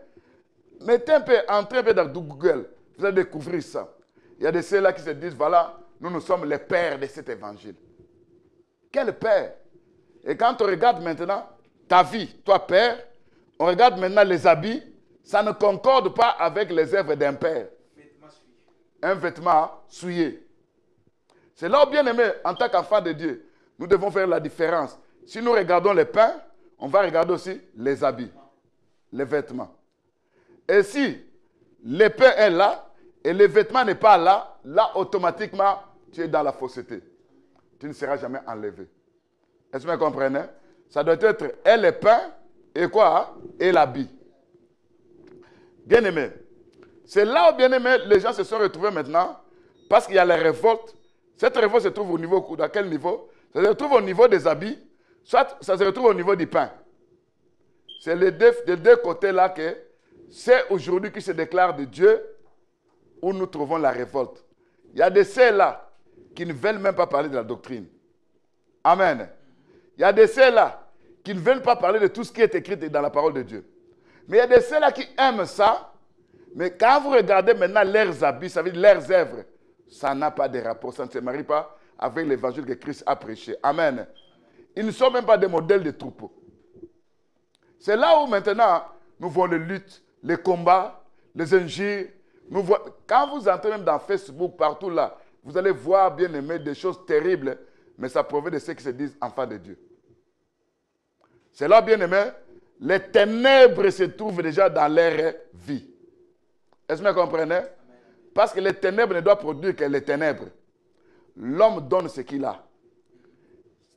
Entrez un peu dans Google. Vous allez découvrir ça. Il y a de ceux-là qui se disent, voilà, nous sommes les pères de cet évangile. Quel père? Et quand on regarde maintenant ta vie, toi père, on regarde maintenant les habits, ça ne concorde pas avec les œuvres d'un père. Un vêtement souillé. C'est là où, bien aimé, en tant qu'enfant de Dieu, nous devons faire la différence. Si nous regardons les pains, on va regarder aussi les habits, les vêtements. Et si le pain est là et le vêtement n'est pas là, là, automatiquement, tu es dans la fausseté. Tu ne seras jamais enlevé. Est-ce que vous comprenez? Ça doit être et le pain et quoi? Et l'habit. Bien aimé. C'est là où, bien aimé, les gens se sont retrouvés maintenant parce qu'il y a la révolte. Cette révolte se trouve au niveau, à quel niveau? Ça se retrouve au niveau des habits, soit ça se retrouve au niveau du pain. C'est les deux côtés-là que c'est aujourd'hui qui se déclare de Dieu où nous trouvons la révolte. Il y a de ceux-là qui ne veulent même pas parler de la doctrine. Amen. Il y a de ceux-là qui ne veulent pas parler de tout ce qui est écrit dans la parole de Dieu. Mais il y a de ceux-là qui aiment ça. Mais quand vous regardez maintenant leurs habits, ça veut dire leurs œuvres, ça n'a pas de rapport, ça ne se marie pas avec l'évangile que Christ a prêché. Amen. Ils ne sont même pas des modèles de troupeaux. C'est là où maintenant, nous voyons les luttes, les combats, les injures. Quand vous entrez même dans Facebook, partout là, vous allez voir, bien aimé, des choses terribles, mais ça provient de ceux qui se disent enfants de Dieu. C'est là, bien aimé, les ténèbres se trouvent déjà dans leur vie. Est-ce que vous comprenez? Parce que les ténèbres ne doivent produire que les ténèbres. L'homme donne ce qu'il a.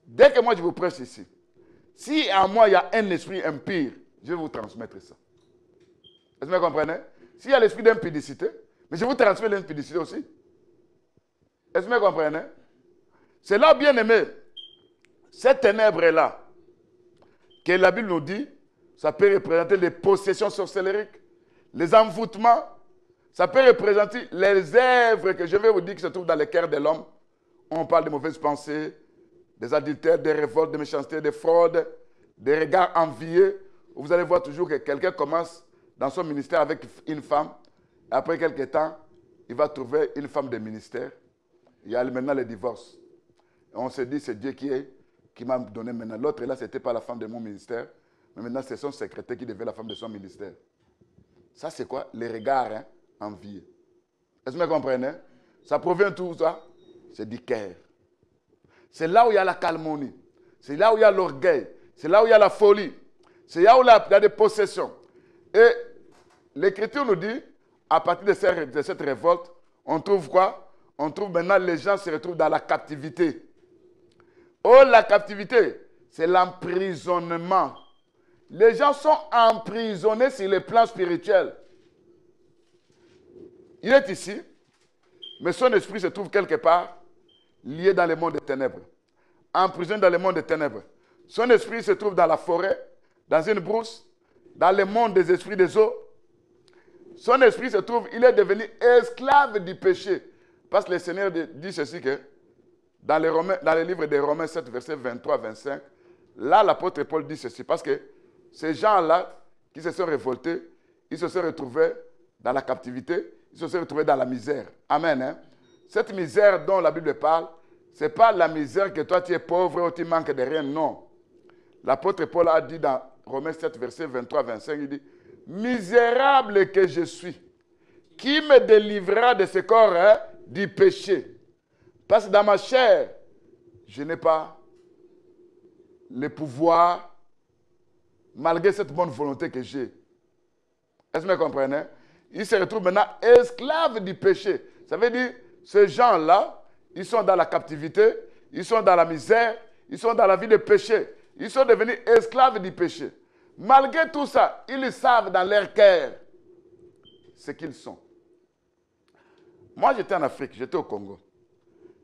Dès que moi je vous prêche ici, si en moi il y a un esprit impur, je vais vous transmettre ça. Est-ce que vous comprenez? S'il y a l'esprit d'impudicité, mais je vous transmets l'impudicité aussi. Est-ce que vous comprenez? C'est là, bien aimé, cette ténèbre-là, que la Bible nous dit, ça peut représenter les possessions sorcellériques, les envoûtements, ça peut représenter les œuvres que je vais vous dire qui se trouvent dans le cœur de l'homme. On parle de mauvaises pensées, des adultères, des révoltes, des méchancetés, des fraudes, des regards envieux. Vous allez voir toujours que quelqu'un commence dans son ministère avec une femme. Et après quelques temps, il va trouver une femme de ministère. Il y a maintenant le divorce. Et on se dit, c'est Dieu qui m'a donné maintenant. L'autre là, ce n'était pas la femme de mon ministère. Mais maintenant, c'est son secrétaire qui devait la femme de son ministère. Ça, c'est quoi? Les regards envieux. Est-ce que vous comprenez? Ça provient de tout ça? C'est du cœur. C'est là où il y a la calmonie. C'est là où il y a l'orgueil. C'est là où il y a la folie. C'est là où il y a des possessions. Et l'Écriture nous dit, à partir de cette révolte, on trouve quoi? On trouve maintenant les gens se retrouvent dans la captivité. Oh, la captivité, c'est l'emprisonnement. Les gens sont emprisonnés sur le plan spirituel. Il est ici, mais son esprit se trouve quelque part lié dans le monde des ténèbres. Emprisonné dans le monde des ténèbres. Son esprit se trouve dans la forêt, dans une brousse, dans le monde des esprits des eaux. Son esprit se trouve, il est devenu esclave du péché. Parce que le Seigneur dit ceci que dans le livre des Romains 7, verset 23-25, là l'apôtre Paul dit ceci. Parce que ces gens-là qui se sont révoltés, ils se sont retrouvés dans la captivité, ils se sont retrouvés dans la misère. Amen. Hein? Cette misère dont la Bible parle, ce n'est pas la misère que toi tu es pauvre ou tu manques de rien, non. L'apôtre Paul a dit dans Romains 7, verset 23-25, il dit, « Misérable que je suis, qui me délivrera de ce corps du péché? Parce que dans ma chair, je n'ai pas le pouvoir, malgré cette bonne volonté que j'ai. » Est-ce que vous comprenez? Ils se retrouvent maintenant esclaves du péché. Ça veut dire, ces gens-là, ils sont dans la captivité, ils sont dans la misère, ils sont dans la vie de péché. Ils sont devenus esclaves du péché. Malgré tout ça, ils savent dans leur cœur ce qu'ils sont. Moi, j'étais en Afrique, j'étais au Congo.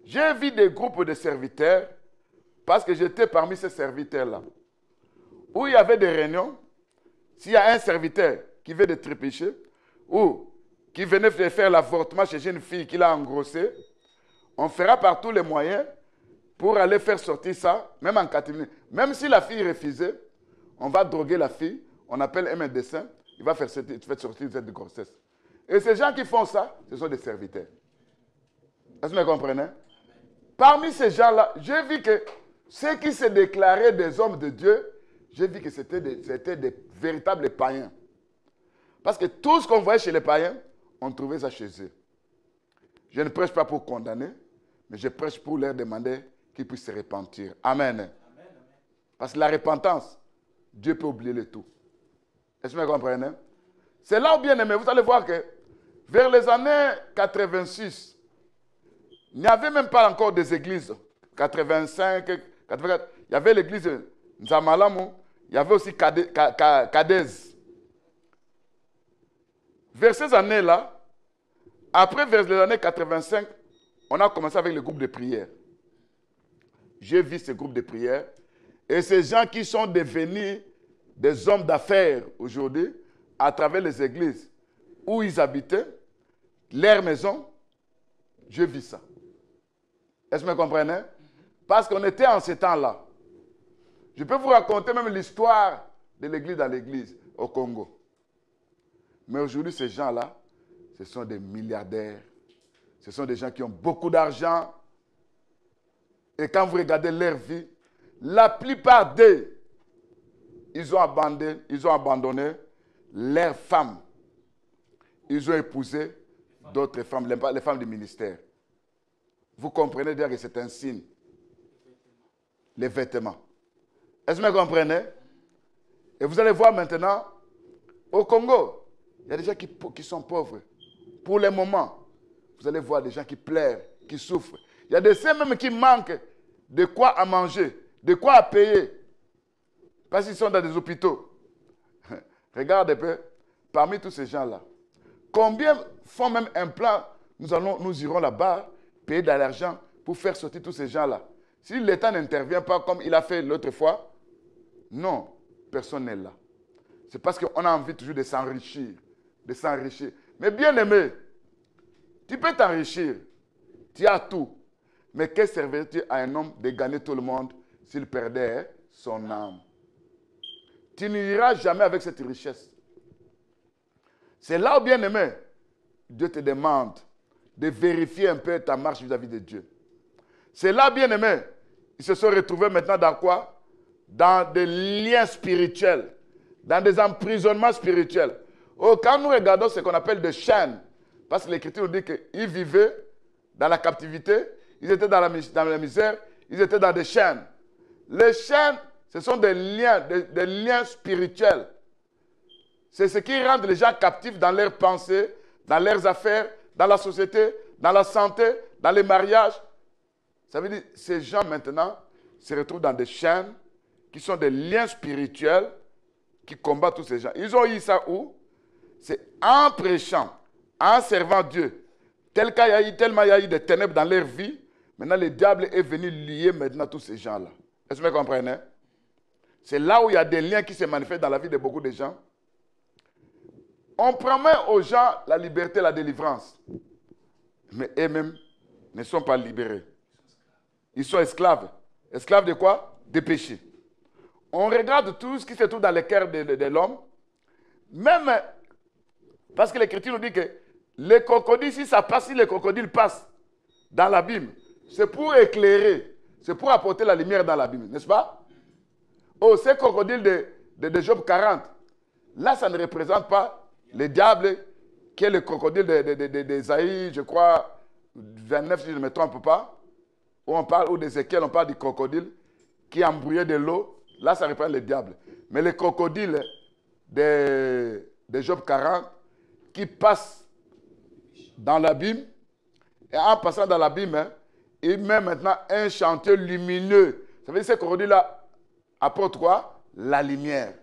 J'ai vu des groupes de serviteurs, parce que j'étais parmi ces serviteurs-là, où il y avait des réunions. S'il y a un serviteur qui veut de trépicher, ou qui venait de faire l'avortement chez une fille qui l'a engrossée, on fera par tous les moyens pour aller faire sortir ça, même en catimini. Même si la fille refusait, on va droguer la fille, on appelle un médecin, il va faire sortir cette grossesse. Et ces gens qui font ça, ce sont des serviteurs. Est-ce que vous comprenez? Parmi ces gens-là, j'ai vu que ceux qui se déclaraient des hommes de Dieu, j'ai vu que c'était des véritables païens. Parce que tout ce qu'on voyait chez les païens, on trouvait ça chez eux. Je ne prêche pas pour condamner, mais je prêche pour leur demander qu'ils puissent se repentir. Amen. Amen. Parce que la repentance, Dieu peut oublier le tout. Est-ce que vous comprenez? C'est là où, bien aimé, vous allez voir que vers les années 86, il n'y avait même pas encore des églises. 85, 84, il y avait l'église Nzamalamu, il y avait aussi Kadez. Vers ces années-là, après vers les années 85, on a commencé avec le groupe de prière. J'ai vu ce groupe de prière. Et ces gens qui sont devenus des hommes d'affaires aujourd'hui, à travers les églises où ils habitaient, leur maison, j'ai vu ça. Est-ce que vous comprenez? Parce qu'on était en ce temps-là. Je peux vous raconter même l'histoire de l'église dans l'église au Congo. Mais aujourd'hui, ces gens-là, ce sont des milliardaires. Ce sont des gens qui ont beaucoup d'argent. Et quand vous regardez leur vie, la plupart d'eux, ils ont abandonné leurs femmes. Ils ont épousé d'autres femmes, les femmes du ministère. Vous comprenez déjà que c'est un signe. Les vêtements. Est-ce que vous comprenez? Et vous allez voir maintenant, au Congo, il y a des gens qui sont pauvres. Pour le moment, vous allez voir des gens qui pleurent, qui souffrent. Il y a des gens même qui manquent de quoi à manger, de quoi à payer. Parce qu'ils sont dans des hôpitaux. Regarde un peu, parmi tous ces gens-là, combien font même un plan, nous irons là-bas, payer de l'argent pour faire sortir tous ces gens-là. Si l'État n'intervient pas comme il a fait l'autre fois, non, personne n'est là. C'est parce qu'on a envie toujours de s'enrichir, de s'enrichir. Mais bien aimé, tu peux t'enrichir, tu as tout. Mais que servirait-il à un homme de gagner tout le monde s'il perdait son âme? Tu n'iras jamais avec cette richesse. C'est là où, bien aimé, Dieu te demande de vérifier un peu ta marche vis-à-vis de Dieu. C'est là, bien aimé, ils se sont retrouvés maintenant dans quoi? Dans des liens spirituels, dans des emprisonnements spirituels. Oh, quand nous regardons ce qu'on appelle des chaînes, parce que l'Écriture nous dit qu'ils vivaient dans la captivité, ils étaient dans la misère, ils étaient dans des chaînes. Les chaînes, ce sont des liens spirituels. C'est ce qui rend les gens captifs dans leurs pensées, dans leurs affaires, dans la société, dans la santé, dans les mariages. Ça veut dire que ces gens maintenant se retrouvent dans des chaînes qui sont des liens spirituels qui combattent tous ces gens. Ils ont eu ça où? C'est en prêchant, en servant Dieu. Tellement il y a eu des ténèbres dans leur vie, maintenant le diable est venu lier maintenant tous ces gens-là. Est-ce que vous comprenez? C'est là où il y a des liens qui se manifestent dans la vie de beaucoup de gens. On promet aux gens la liberté, la délivrance. Mais eux-mêmes ne sont pas libérés. Ils sont esclaves. Esclaves de quoi? Des péchés. On regarde tout ce qui se trouve dans le cœur de l'homme. Même parce que l'Écriture nous dit que les crocodiles, si les crocodiles passent dans l'abîme, c'est pour éclairer, c'est pour apporter la lumière dans l'abîme, n'est-ce pas? Oh, ces crocodiles de Job 40, là, ça ne représente pas le diable qui est le crocodile d'Ésaïe, je crois, 29, si je ne me trompe pas, où on parle, ou d'Ézéchiel, on parle du crocodile qui a embrouillé de l'eau. Là, ça représente le diable. Mais le crocodile de Job 40 qui passe dans l'abîme, et en passant dans l'abîme, il met maintenant un chantier lumineux. Ça veut dire que ce crocodile-là apporte quoi? La lumière.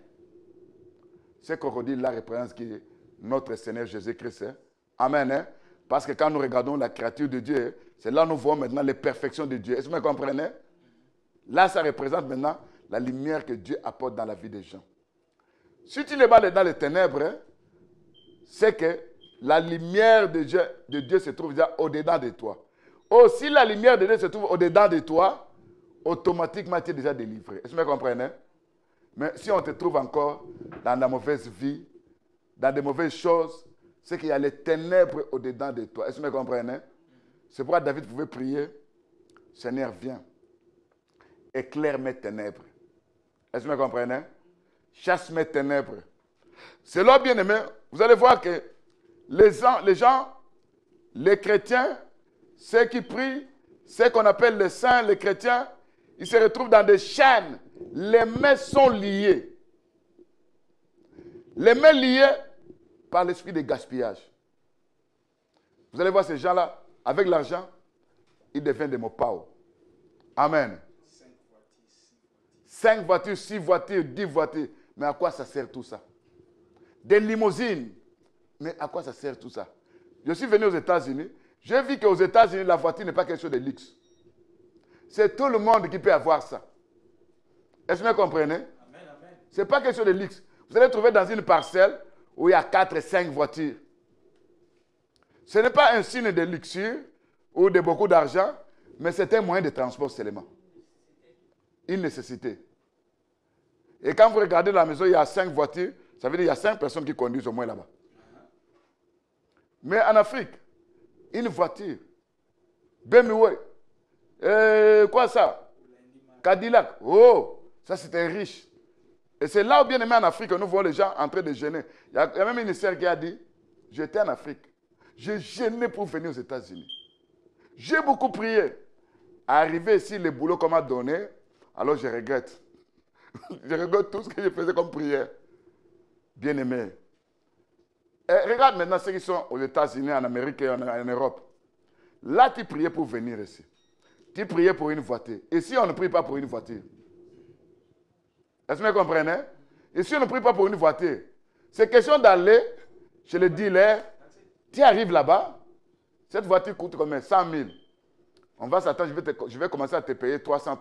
Ce crocodile-là représente qui est notre Seigneur Jésus-Christ. Amen. Hein? Parce que quand nous regardons la créature de Dieu, c'est là que nous voyons maintenant les perfections de Dieu. Est-ce que vous comprenez? Là, ça représente maintenant la lumière que Dieu apporte dans la vie des gens. Si tu les bats dans les ténèbres, c'est que la lumière de Dieu se trouve déjà au-dedans de toi. Oh, si la lumière de Dieu se trouve au-dedans de toi, automatiquement tu es déjà délivré. Est-ce que vous comprenez? Mais si on te trouve encore dans la mauvaise vie, dans des mauvaises choses, c'est qu'il y a les ténèbres au-dedans de toi. Est-ce que vous comprenez? C'est pourquoi David pouvait prier, Seigneur, viens, éclaire mes ténèbres. Est-ce que vous comprenez? Chasse mes ténèbres. C'est là, bien aimé, vous allez voir que les gens, les chrétiens, ceux qui prient, ceux qu'on appelle les saints, les chrétiens, ils se retrouvent dans des chaînes. Les mains sont liées. Les mains liées par l'esprit de gaspillage. Vous allez voir ces gens-là, avec l'argent, ils deviennent des mopaos. Amen. 5 voitures, 6 voitures, 10 voitures. Mais à quoi ça sert tout ça? Des limousines. Mais à quoi ça sert tout ça? Je suis venu aux États-Unis. J'ai vu qu'aux États-Unis, la voiture n'est pas quelque chose de luxe. C'est tout le monde qui peut avoir ça. Est-ce que vous comprenez? Ce n'est pas quelque chose de luxe. Vous allez trouver dans une parcelle où il y a 4 et 5 voitures. Ce n'est pas un signe de luxure ou de beaucoup d'argent, mais c'est un moyen de transport seulement. Une nécessité. Et quand vous regardez la maison, il y a 5 voitures, ça veut dire qu'il y a 5 personnes qui conduisent au moins là-bas. Mais en Afrique, une voiture, BMW, quoi ça? Cadillac, oh, ça c'est un riche. Et c'est là où, bien aimé, en Afrique, que nous voyons les gens en train de gêner. Il y a même une sœur qui a dit, j'étais en Afrique. J'ai gêné pour venir aux États-Unis. J'ai beaucoup prié. Arrivé ici, le boulot qu'on m'a donné, alors je regrette. Je regrette tout ce que je faisais comme prière. Bien aimé. Et regarde maintenant ceux qui sont aux États-Unis, en Amérique et en Europe. Là, tu priais pour venir ici. Tu priais pour une voiture. Et si on ne prie pas pour une voiture? Est-ce que vous comprenez? Et si on ne prie pas pour une voiture? C'est question d'aller chez le dealer. Tu arrives là-bas. Cette voiture coûte combien? 100 000. On va s'attendre, je vais commencer à te payer 300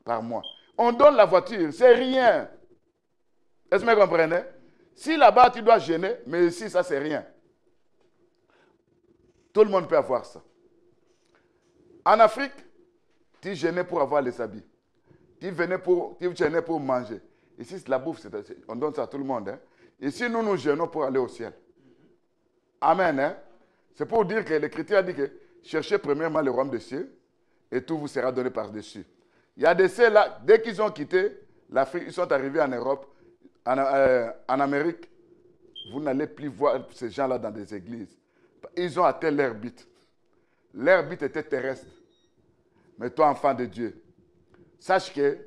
par mois. On donne la voiture, c'est rien. Est-ce que vous comprenez? Si là-bas, tu dois gêner, mais ici, ça, c'est rien. Tout le monde peut avoir ça. En Afrique, tu gênais pour avoir les habits. Tu gênais pour manger. Ici, la bouffe, on donne ça à tout le monde. Hein? Ici, nous gênons pour aller au ciel. Amen. Hein? C'est pour dire que l'Écriture a dit que cherchez premièrement le royaume des cieux et tout vous sera donné par-dessus. Il y a des ceux-là, dès qu'ils ont quitté l'Afrique, ils sont arrivés en Europe, en Amérique. Vous n'allez plus voir ces gens-là dans des églises. Ils ont atteint leur but. Leur but était terrestre. Mais toi, enfant de Dieu, sache que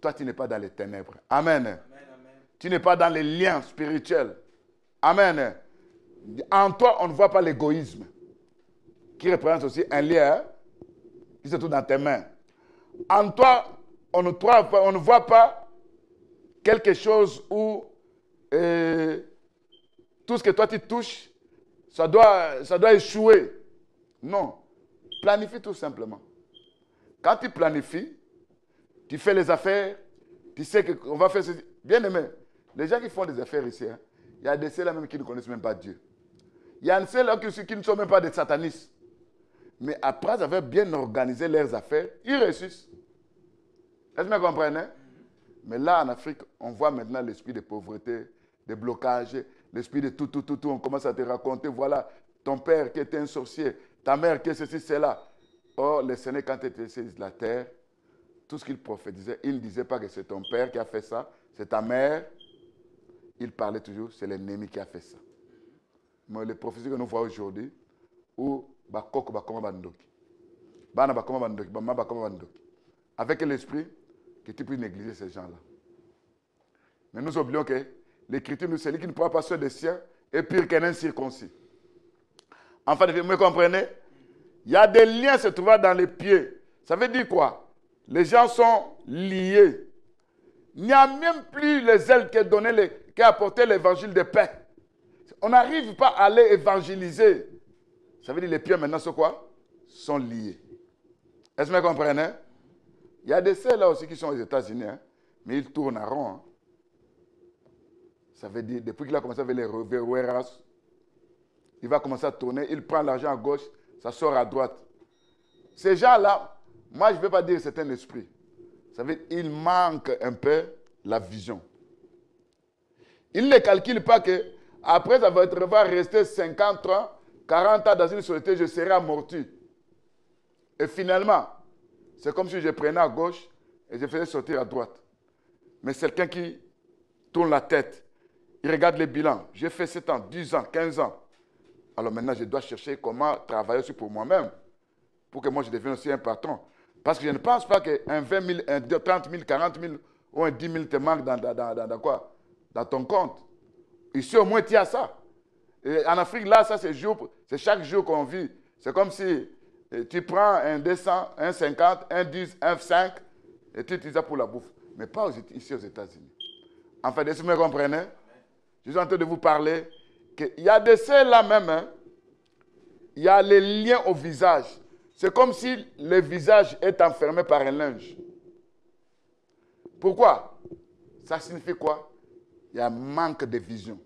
toi, tu n'es pas dans les ténèbres. Amen. Amen, amen. Tu n'es pas dans les liens spirituels. Amen. En toi, on ne voit pas l'égoïsme, qui représente aussi un lien qui se trouve dans tes mains. En toi, on ne voit pas quelque chose où tout ce que toi tu touches, ça doit échouer. Non. Planifie tout simplement. Quand tu planifies, tu fais les affaires, tu sais qu'on va faire ceci. Bien aimé, les gens qui font des affaires ici, hein, il y a des ceux-là même qui ne connaissent même pas Dieu. Il y a ceux-là qui ne sont même pas des satanistes. Mais après avoir bien organisé leurs affaires, ils réussissent. Est-ce que vous comprenez? Mais là, en Afrique, on voit maintenant l'esprit de pauvreté, de blocage, l'esprit de tout. On commence à te raconter, voilà, ton père qui était un sorcier, ta mère qui est ceci, cela. Or, le Seigneur, quand il était sur la terre, tout ce qu'il prophétisait, il ne disait pas que c'est ton père qui a fait ça, c'est ta mère. Il parlait toujours, c'est l'ennemi qui a fait ça. Mais les prophéties que nous voyons aujourd'hui, où avec l'esprit que tu puisses négliger ces gens-là. Mais nous oublions que l'Écriture nous dit qu'il ne pourra pas se des siens est pire qu'un incirconcis. Enfin, vous me comprenez? Il y a des liens se trouvant dans les pieds. Ça veut dire quoi? Les gens sont liés. Il n'y a même plus les ailes qui apportaient l'évangile de paix. On n'arrive pas à aller évangéliser. Ça veut dire que les pieds maintenant sont quoi? Sont liés. Est-ce que vous comprenez? Il y a des ceux là aussi qui sont aux États-Unis, hein, mais ils tournent en rond. Hein. Ça veut dire, depuis qu'il a commencé avec les warehouse, il va commencer à tourner, il prend l'argent à gauche, ça sort à droite. Ces gens-là, moi je ne veux pas dire que c'est un esprit. Ça veut dire qu'il manque un peu la vision. Il ne calcule pas que après avoir resté 50 ans, 40 ans dans une société, je serai amorti. Et finalement, c'est comme si je prenais à gauche et je faisais sortir à droite. Mais c'est quelqu'un qui tourne la tête, il regarde les bilans. J'ai fait 7 ans, 10 ans, 15 ans. Alors maintenant, je dois chercher comment travailler aussi pour moi-même, pour que moi je devienne aussi un patron. Parce que je ne pense pas qu'un 20 000, un 30 000, 40 000 ou un 10 000 te manque dans quoi? Dans ton compte. Ici, au moins, tu as ça. Et en Afrique, là, ça, c'est chaque jour qu'on vit. C'est comme si tu prends un 200, un 50, un 10, un 5, et tu utilises ça pour la bouffe. Mais pas ici aux États-Unis. Enfin, est-ce que vous me comprenez? Je suis en train de vous parler qu'il y a de ceux-là même, hein, il y a les liens au visage. C'est comme si le visage est enfermé par un linge. Pourquoi? Ça signifie quoi? Il y a un manque de vision.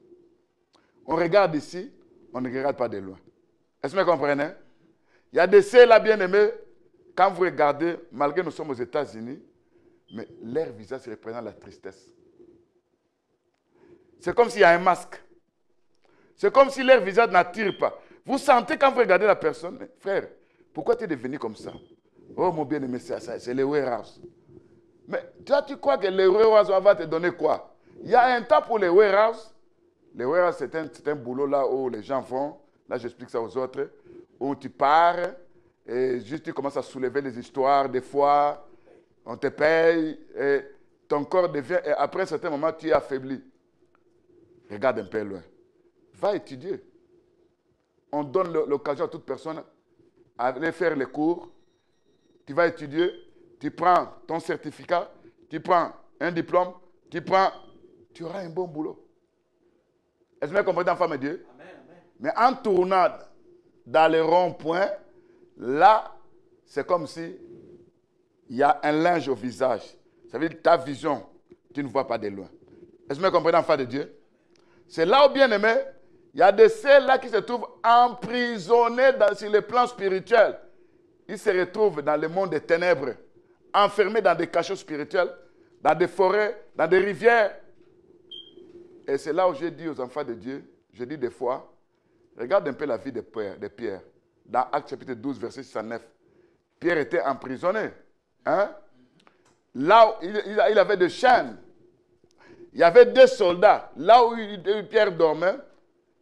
On regarde ici, on ne regarde pas de loin. Est-ce que vous comprenez? Il y a des ceux-là bien-aimés, quand vous regardez, malgré que nous sommes aux États-Unis, mais leur visage représente la tristesse. C'est comme s'il y a un masque. C'est comme si leur visage n'attire pas. Vous sentez quand vous regardez la personne, frère, pourquoi tu es devenu comme ça? Oh mon bien-aimé, c'est le warehouse. Mais toi, tu crois que les warehouse va te donner quoi? Il y a un temps pour les warehouse. Les warehouse, c'est un boulot là où les gens vont. Là, j'explique ça aux autres. Où tu pars et juste tu commences à soulever les histoires. Des fois, on te paye et ton corps devient... Et après un certain moment, tu es affaibli. Regarde un peu loin. Va étudier. On donne l'occasion à toute personne d'aller faire les cours. Tu vas étudier. Tu prends ton certificat. Tu prends un diplôme. Tu auras un bon boulot. Est-ce que vous comprenez, enfant de Dieu? Amen, amen. Mais en tournant dans les ronds-points, là, c'est comme si il y a un linge au visage. Ça veut dire ta vision, tu ne vois pas de loin. Est-ce que vous comprenez, enfant de Dieu? C'est là où, bien aimé, il y a de ceux-là qui se trouvent emprisonnés sur le plan spirituel. Ils se retrouvent dans le monde des ténèbres, enfermés dans des cachots spirituels, dans des forêts, dans des rivières. Et c'est là où j'ai dit aux enfants de Dieu, je dis des fois, regarde un peu la vie de Pierre. Dans Actes chapitre 12, verset 69. Pierre était emprisonné. Hein? Là où il avait des chaînes. Il y avait des soldats. Là où Pierre dormait,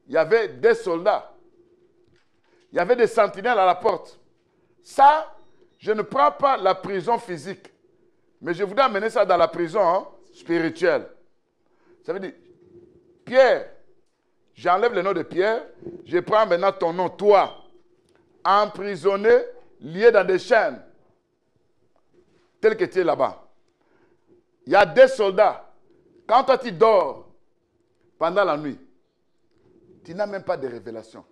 il y avait des soldats. Il y avait des sentinelles à la porte. Ça, je ne prends pas la prison physique. Mais je voudrais amener ça dans la prison spirituelle. Ça veut dire, Pierre, j'enlève le nom de Pierre, je prends maintenant ton nom, toi, emprisonné, lié dans des chaînes, tel que tu es là-bas. Il y a des soldats. Quand toi tu dors pendant la nuit, tu n'as même pas de révélation.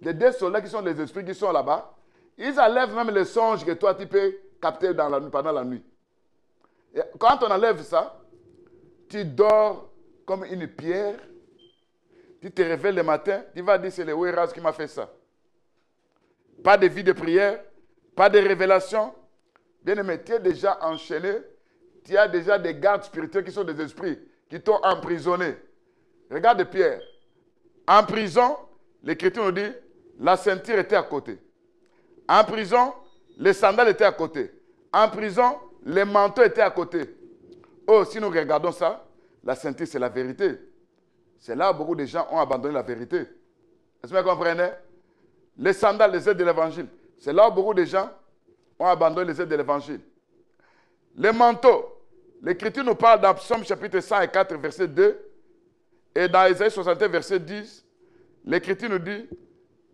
Les deux soldats qui sont les esprits qui sont là-bas, ils enlèvent même les songes que toi tu peux capter dans la nuit, pendant la nuit. Et quand on enlève ça, tu dors comme une pierre. Tu te réveilles le matin, tu vas dire c'est le Wéras qui m'a fait ça. Pas de vie de prière, pas de révélation. Bien aimé, tu es déjà enchaîné. Tu as déjà des gardes spirituels qui sont des esprits, qui t'ont emprisonné. Regarde Pierre. En prison, l'Écriture nous dit, la ceinture était à côté. En prison, les sandales étaient à côté. En prison, les manteaux étaient à côté. Oh, si nous regardons ça, la ceinture, c'est la vérité. C'est là où beaucoup de gens ont abandonné la vérité. Est-ce que vous comprenez? Les sandales, les aides de l'évangile. C'est là où beaucoup de gens ont abandonné les aides de l'évangile. Les manteaux. L'Écriture nous parle dans Psaume chapitre 104, verset 2. Et dans Isaïe 61, verset 10, l'Écriture nous dit,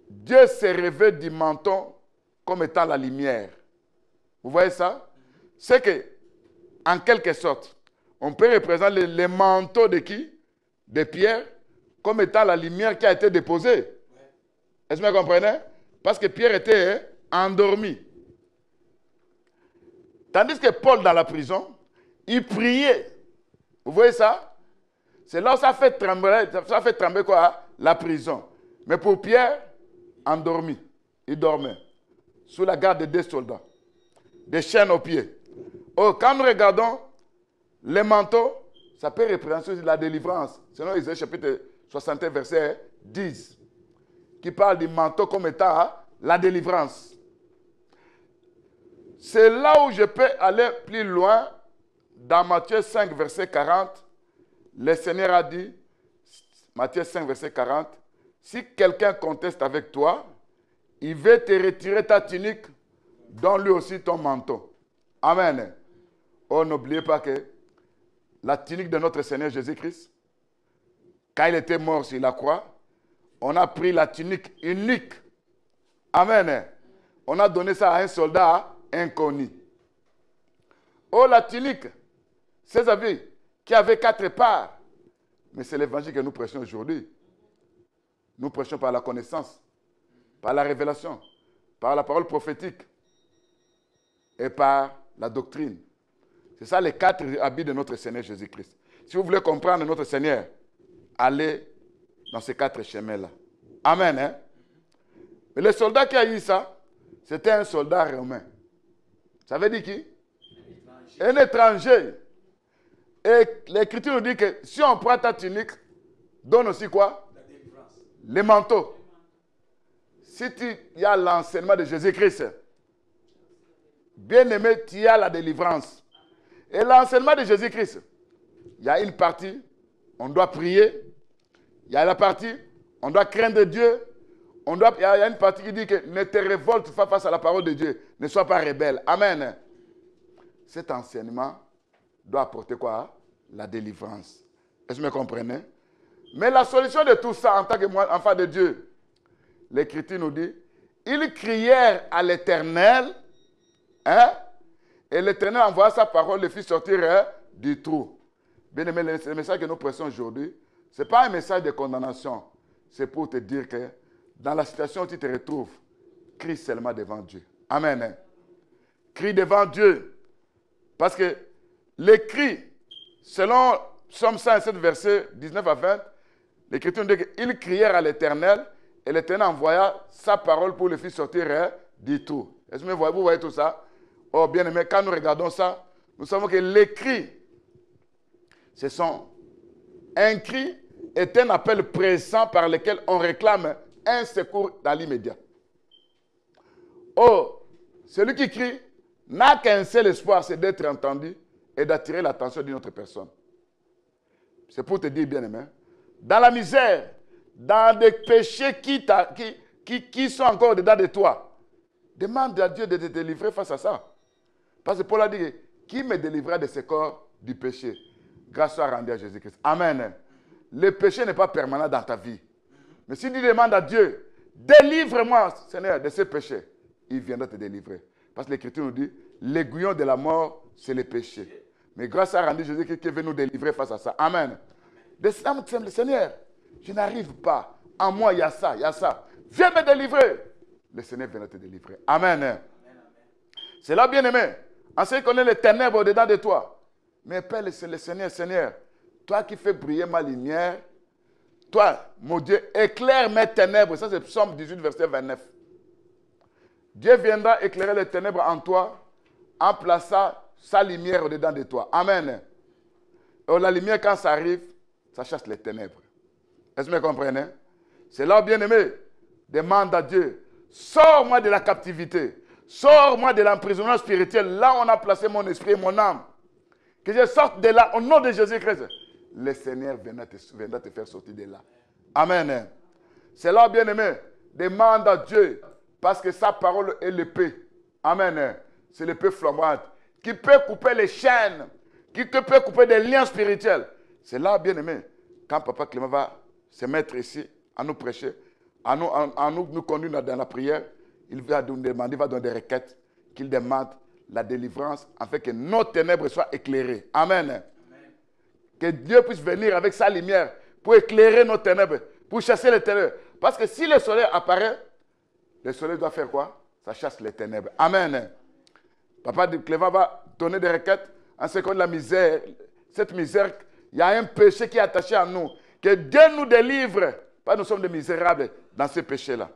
Dieu s'est révélé du manteau comme étant la lumière. Vous voyez ça? C'est que, en quelque sorte, on peut représenter les manteaux de qui? De Pierre, comme étant la lumière qui a été déposée. Est-ce que vous comprenez? Parce que Pierre était endormi. Tandis que Paul, dans la prison, il priait. Vous voyez ça? C'est là où ça fait trembler quoi? La prison. Mais pour Pierre, endormi. Il dormait. Sous la garde de deux soldats. Des chaînes aux pieds. Oh, quand nous regardons les manteaux, ça peut représenter la délivrance. Selon Isaïe chapitre 61, verset 10. Qui parle du manteau comme étant la délivrance. C'est là où je peux aller plus loin. Dans Matthieu 5, verset 40. Le Seigneur a dit, Matthieu 5, verset 40, si quelqu'un conteste avec toi, il veut te retirer ta tunique, donne-lui aussi ton manteau. Amen. Oh, n'oubliez pas que la tunique de notre Seigneur Jésus-Christ, quand il était mort sur la croix, on a pris la tunique unique. Amen. On a donné ça à un soldat inconnu. Oh, la tunique, c'est avis qui avait 4 parts. Mais c'est l'évangile que nous prêchons aujourd'hui. Nous prêchons par la connaissance, par la révélation, par la parole prophétique et par la doctrine. C'est ça les 4 habits de notre Seigneur Jésus-Christ. Si vous voulez comprendre notre Seigneur, allez dans ces 4 chemins-là. Amen. Hein? Mais le soldat qui a eu ça, c'était un soldat romain. Ça veut dire qui? Un étranger. Et l'Écriture nous dit que si on prend ta tunique, donne aussi quoi? La délivrance. Les manteaux. Si il y a l'enseignement de Jésus-Christ, bien aimé, tu as la délivrance. Et l'enseignement de Jésus-Christ, il y a une partie, on doit prier. Il y a la partie, on doit craindre Dieu. Il y a une partie qui dit que ne te révolte pas face à la parole de Dieu. Ne sois pas rebelle. Amen. Cet enseignement doit apporter quoi? La délivrance. Est-ce que vous me comprenez? Mais la solution de tout ça, en tant que moi, enfant de Dieu, l'Écriture nous dit, ils crièrent à l'Éternel, hein? Et l'Éternel envoya sa parole, le fit sortir du trou. Bien aimé, le message que nous prêchons aujourd'hui, ce n'est pas un message de condamnation. C'est pour te dire que dans la situation où tu te retrouves, crie seulement devant Dieu. Amen. Crie devant Dieu. Parce que les cris, selon Psaume 107, verset 19 à 20, l'Écriture nous dit qu'ils crièrent à l'Éternel et l'Éternel envoya sa parole pour le faire sortir du trou. Est-ce que vous voyez tout ça? Oh, bien aimé, quand nous regardons ça, nous savons que les cris, ce sont un cri est un appel pressant par lequel on réclame un secours dans l'immédiat. Oh, celui qui crie n'a qu'un seul espoir, c'est d'être entendu et d'attirer l'attention d'une autre personne. C'est pour te dire, bien aimé, dans la misère, dans des péchés qui sont encore dedans de toi, demande à Dieu de te délivrer face à ça. Parce que Paul a dit, qui me délivrera de ce corps du péché? Grâce soit rendue à Jésus-Christ. Amen. Le péché n'est pas permanent dans ta vie. Mais si tu demandes à Dieu, délivre-moi, Seigneur, de ce péché, il viendra te délivrer. Parce que l'Écriture nous dit, l'aiguillon de la mort, c'est le péché. Mais grâce à rendu Jésus-Christ qui veut nous délivrer face à ça. Amen. Le Seigneur, je n'arrive pas. En moi, il y a ça, il y a ça. Viens me délivrer. Le Seigneur viendra te délivrer. Amen. C'est là, bien aimé. En ce qui connaît les ténèbres au-dedans de toi. Mais Père, c'est le Seigneur, Seigneur. Toi qui fais briller ma lumière, toi, mon Dieu, éclaire mes ténèbres. Ça, c'est Psaume 18, verset 29. Dieu viendra éclairer les ténèbres en toi en plaçant sa lumière au-dedans de toi. Amen. Et la lumière, quand ça arrive, ça chasse les ténèbres. Est-ce que vous me comprenez? C'est là, bien aimé, demande à Dieu, sors-moi de la captivité. Sors-moi de l'emprisonnement spirituel. Là, on a placé mon esprit et mon âme. Que je sorte de là, au nom de Jésus-Christ. Le Seigneur viendra te faire sortir de là. Amen. C'est là, bien aimé, demande à Dieu, parce que sa parole est l'épée. Amen. C'est l'épée flamboyante qui peut couper les chaînes, qui peut couper des liens spirituels. C'est là, bien aimé, quand Papa Clément va se mettre ici, à nous prêcher, à nous conduire dans la prière, il va nous demander, il va donner des requêtes, qu'il demande la délivrance, afin que nos ténèbres soient éclairées. Amen. Amen. Que Dieu puisse venir avec sa lumière pour éclairer nos ténèbres, pour chasser les ténèbres. Parce que si le soleil apparaît, le soleil doit faire quoi? Ça chasse les ténèbres. Amen. Papa Clément va donner des requêtes en ce qui concerne la misère. Cette misère, il y a un péché qui est attaché à nous. Que Dieu nous délivre. Pas nous sommes des misérables dans ces péchés-là.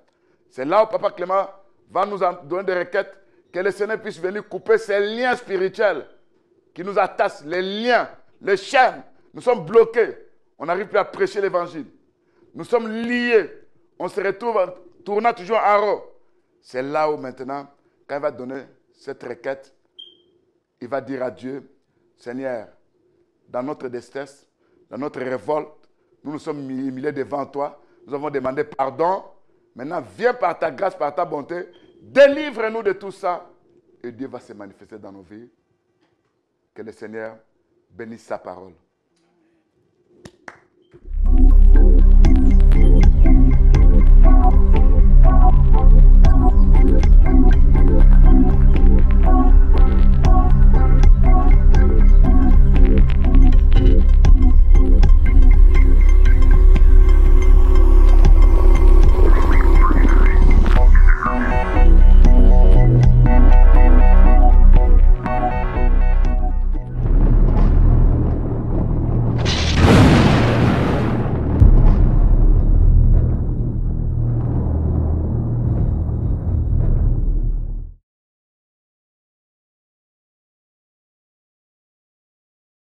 C'est là où Papa Clément va nous donner des requêtes. Que le Seigneur puisse venir couper ces liens spirituels qui nous attachent, les liens, les chaînes. Nous sommes bloqués. On n'arrive plus à prêcher l'évangile. Nous sommes liés. On se retrouve en tournant toujours en rond. C'est là où maintenant, quand il va donner cette requête, il va dire à Dieu, Seigneur, dans notre détresse, dans notre révolte, nous nous sommes humiliés devant toi. Nous avons demandé pardon. Maintenant, viens par ta grâce, par ta bonté. Délivre-nous de tout ça. Et Dieu va se manifester dans nos vies. Que le Seigneur bénisse sa parole.